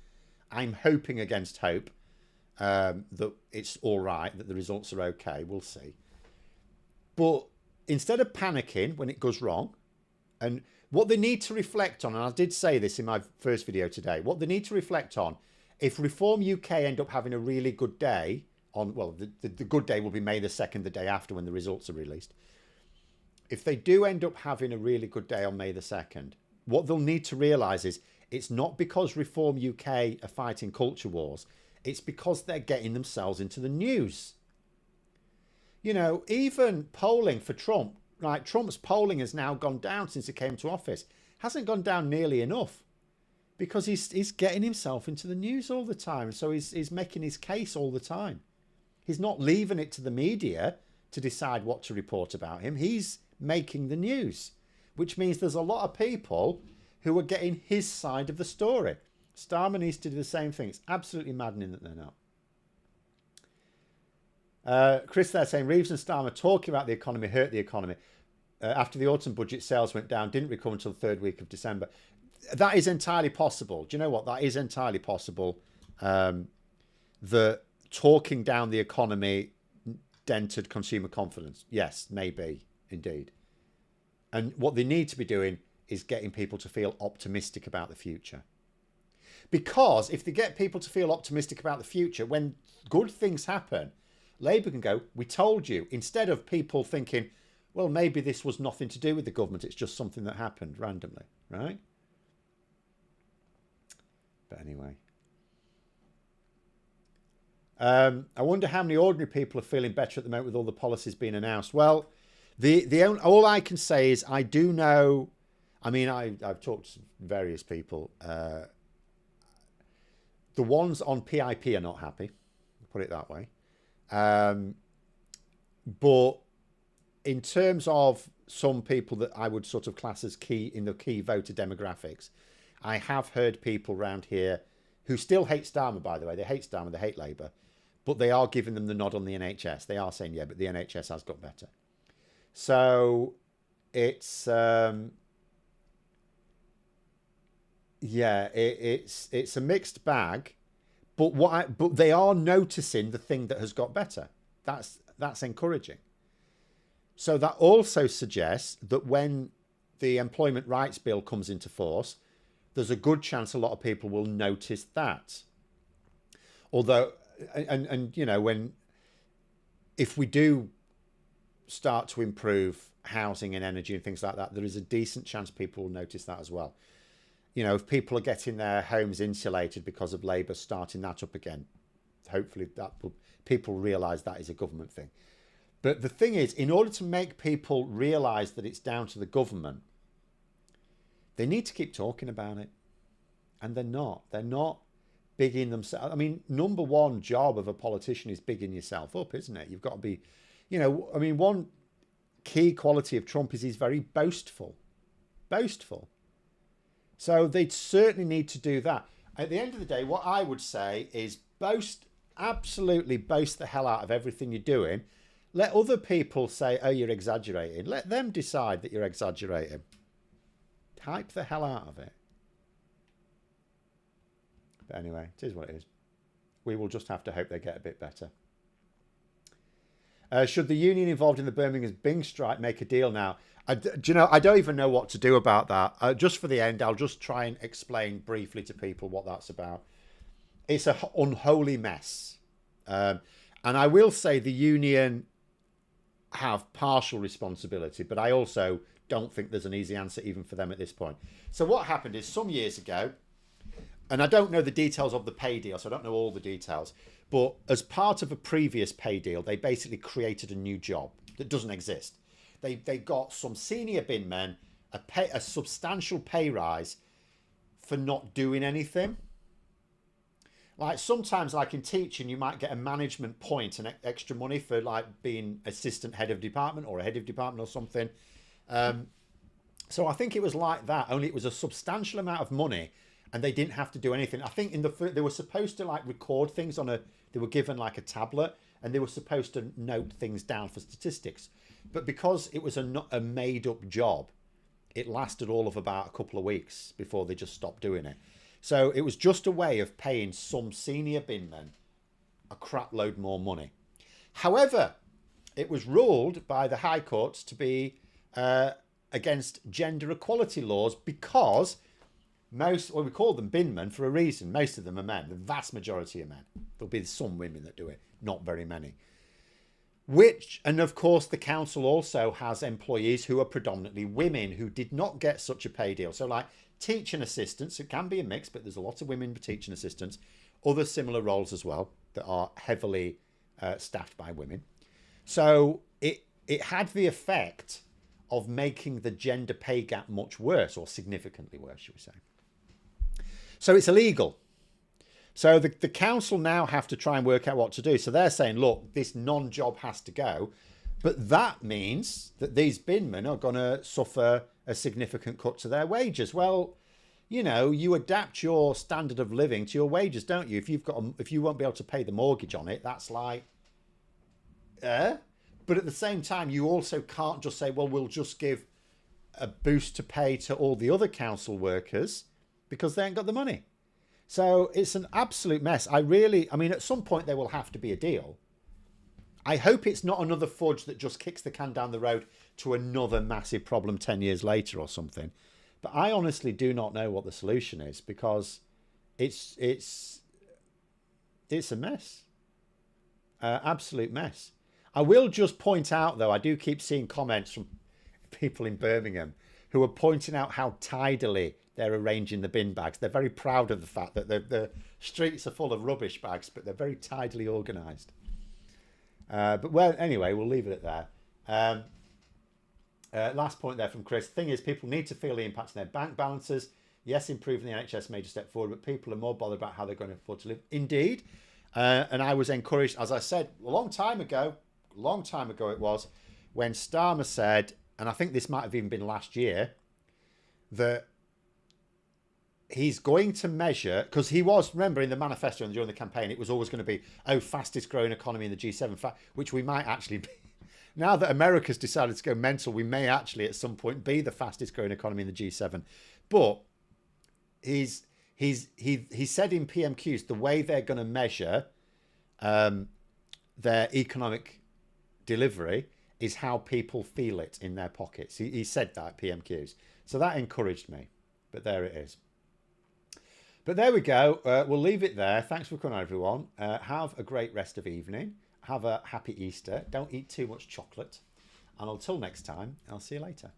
against hope that it's all right, that the results are okay. We'll see. But instead of panicking when it goes wrong, and what they need to reflect on, and I did say this in my first video today, what they need to reflect on, if Reform UK end up having a really good day on, well, the good day will be May the 2nd, the day after when the results are released. If they do end up having a really good day on May the 2nd, what they'll need to realise is it's not because Reform UK are fighting culture wars. It's because they're getting themselves into the news. Even polling for Trump, right? Trump's polling has now gone down since he came to office. Hasn't gone down nearly enough because he's getting himself into the news all the time. So he's making his case all the time. He's not leaving it to the media to decide what to report about him. He's making the news, which means there's a lot of people who are getting his side of the story. Starmer needs to do the same thing. It's absolutely maddening that they're not. Chris there saying Reeves and Starmer talking about the economy hurt the economy. After the autumn budget, sales went down, didn't recover until the third week of December. That is entirely possible. Do you know what? That is entirely possible. That talking down the economy dented consumer confidence. Yes, maybe, indeed. And what they need to be doing is getting people to feel optimistic about the future. Because if they get people to feel optimistic about the future, when good things happen, Labour can go, we told you, instead of people thinking, well, maybe this was nothing to do with the government, it's just something that happened randomly, right? But anyway. I wonder how many ordinary people are feeling better at the moment with all the policies being announced. Well, all I can say is I do know, I mean, I've talked to various people. The ones on PIP are not happy, put it that way. But in terms of some people that I would sort of class as key voter demographics, I have heard people around here who still hate Starmer, by the way. They hate Starmer, they hate Labour, but they are giving them the nod on the NHS. They are saying, yeah, but the NHS has got better. So it's it's a mixed bag, but they are noticing the thing that has got better. That's encouraging. So that also suggests that when the Employment Rights Bill comes into force, there's a good chance a lot of people will notice that. Although, and if we do start to improve housing and energy and things like that, there is a decent chance people will notice that as well. If people are getting their homes insulated because of Labour starting that up again, hopefully people realise that is a government thing. But the thing is, in order to make people realise that it's down to the government, they need to keep talking about it. And they're not. They're not bigging themselves. I mean, number one job of a politician is bigging yourself up, isn't it? You've got to be, one key quality of Trump is he's very boastful. Boastful. So they certainly need to do that. At the end of the day, what I would say is absolutely boast the hell out of everything you're doing. Let other people say, oh, you're exaggerating. Let them decide that you're exaggerating. Hype the hell out of it. But anyway, it is what it is. We will just have to hope they get a bit better. Should the union involved in the Birmingham's Bing strike make a deal now? Do you know, I don't even know what to do about that. Just for the end, I'll just try and explain briefly to people what that's about. It's an unholy mess. And I will say the union have partial responsibility, but I also don't think there's an easy answer even for them at this point. So what happened is some years ago, and I don't know the details of the pay deal, so I don't know all the details, but as part of a previous pay deal, they basically created a new job that doesn't exist. They got some senior bin men a substantial pay rise for not doing anything. Like sometimes, like in teaching, you might get a management point and extra money for like being assistant head of department or a head of department or something. So I think it was like that, only it was a substantial amount of money and they didn't have to do anything. I think they were supposed to like record things they were given like a tablet and they were supposed to note things down for statistics. But because it was a made up job, it lasted all of about a couple of weeks before they just stopped doing it. So it was just a way of paying some senior bin men a crap load more money. However, it was ruled by the High Courts to be against gender equality laws because we call them bin men for a reason. Most of them are men. The vast majority are men. There'll be some women that do it, not very many. And of course, the council also has employees who are predominantly women who did not get such a pay deal. So like teaching assistants, it can be a mix, but there's a lot of women teaching assistants, other similar roles as well that are heavily staffed by women. So it had the effect of making the gender pay gap much worse, or significantly worse, should we say. So it's illegal. So the council now have to try and work out what to do. So they're saying, look, this non-job has to go. But that means that these binmen are going to suffer a significant cut to their wages. Well, you know, you adapt your standard of living to your wages, don't you? If you won't be able to pay the mortgage on it, that's like, But at the same time, you also can't just say, well, we'll just give a boost to pay to all the other council workers because they ain't got the money. So it's an absolute mess. I mean, at some point there will have to be a deal. I hope it's not another fudge that just kicks the can down the road to another massive problem 10 years later or something. But I honestly do not know what the solution is because it's a mess. Absolute mess. I will just point out, though, I do keep seeing comments from people in Birmingham who are pointing out how tidily they're arranging the bin bags. They're very proud of the fact that the streets are full of rubbish bags, but they're very tidily organised. But well, anyway, we'll leave it at there. Last point there from Chris. Thing is, people need to feel the impact on their bank balances. Yes, improving the NHS major step forward, but people are more bothered about how they're going to afford to live. Indeed. And I was encouraged, as I said, a long time ago it was, when Starmer said, and I think this might have even been last year, that he's going to measure, because he was, remember in the manifesto and during the campaign, it was always going to be, fastest growing economy in the G7, which we might actually be. Now that America's decided to go mental, we may actually at some point be the fastest growing economy in the G7. But he said in PMQs, the way they're going to measure their economic delivery is how people feel it in their pockets. He said that at PMQs. So that encouraged me. But there it is. But there we go. We'll leave it there. Thanks for coming on, everyone. Have a great rest of evening. Have a happy Easter. Don't eat too much chocolate. And until next time, I'll see you later.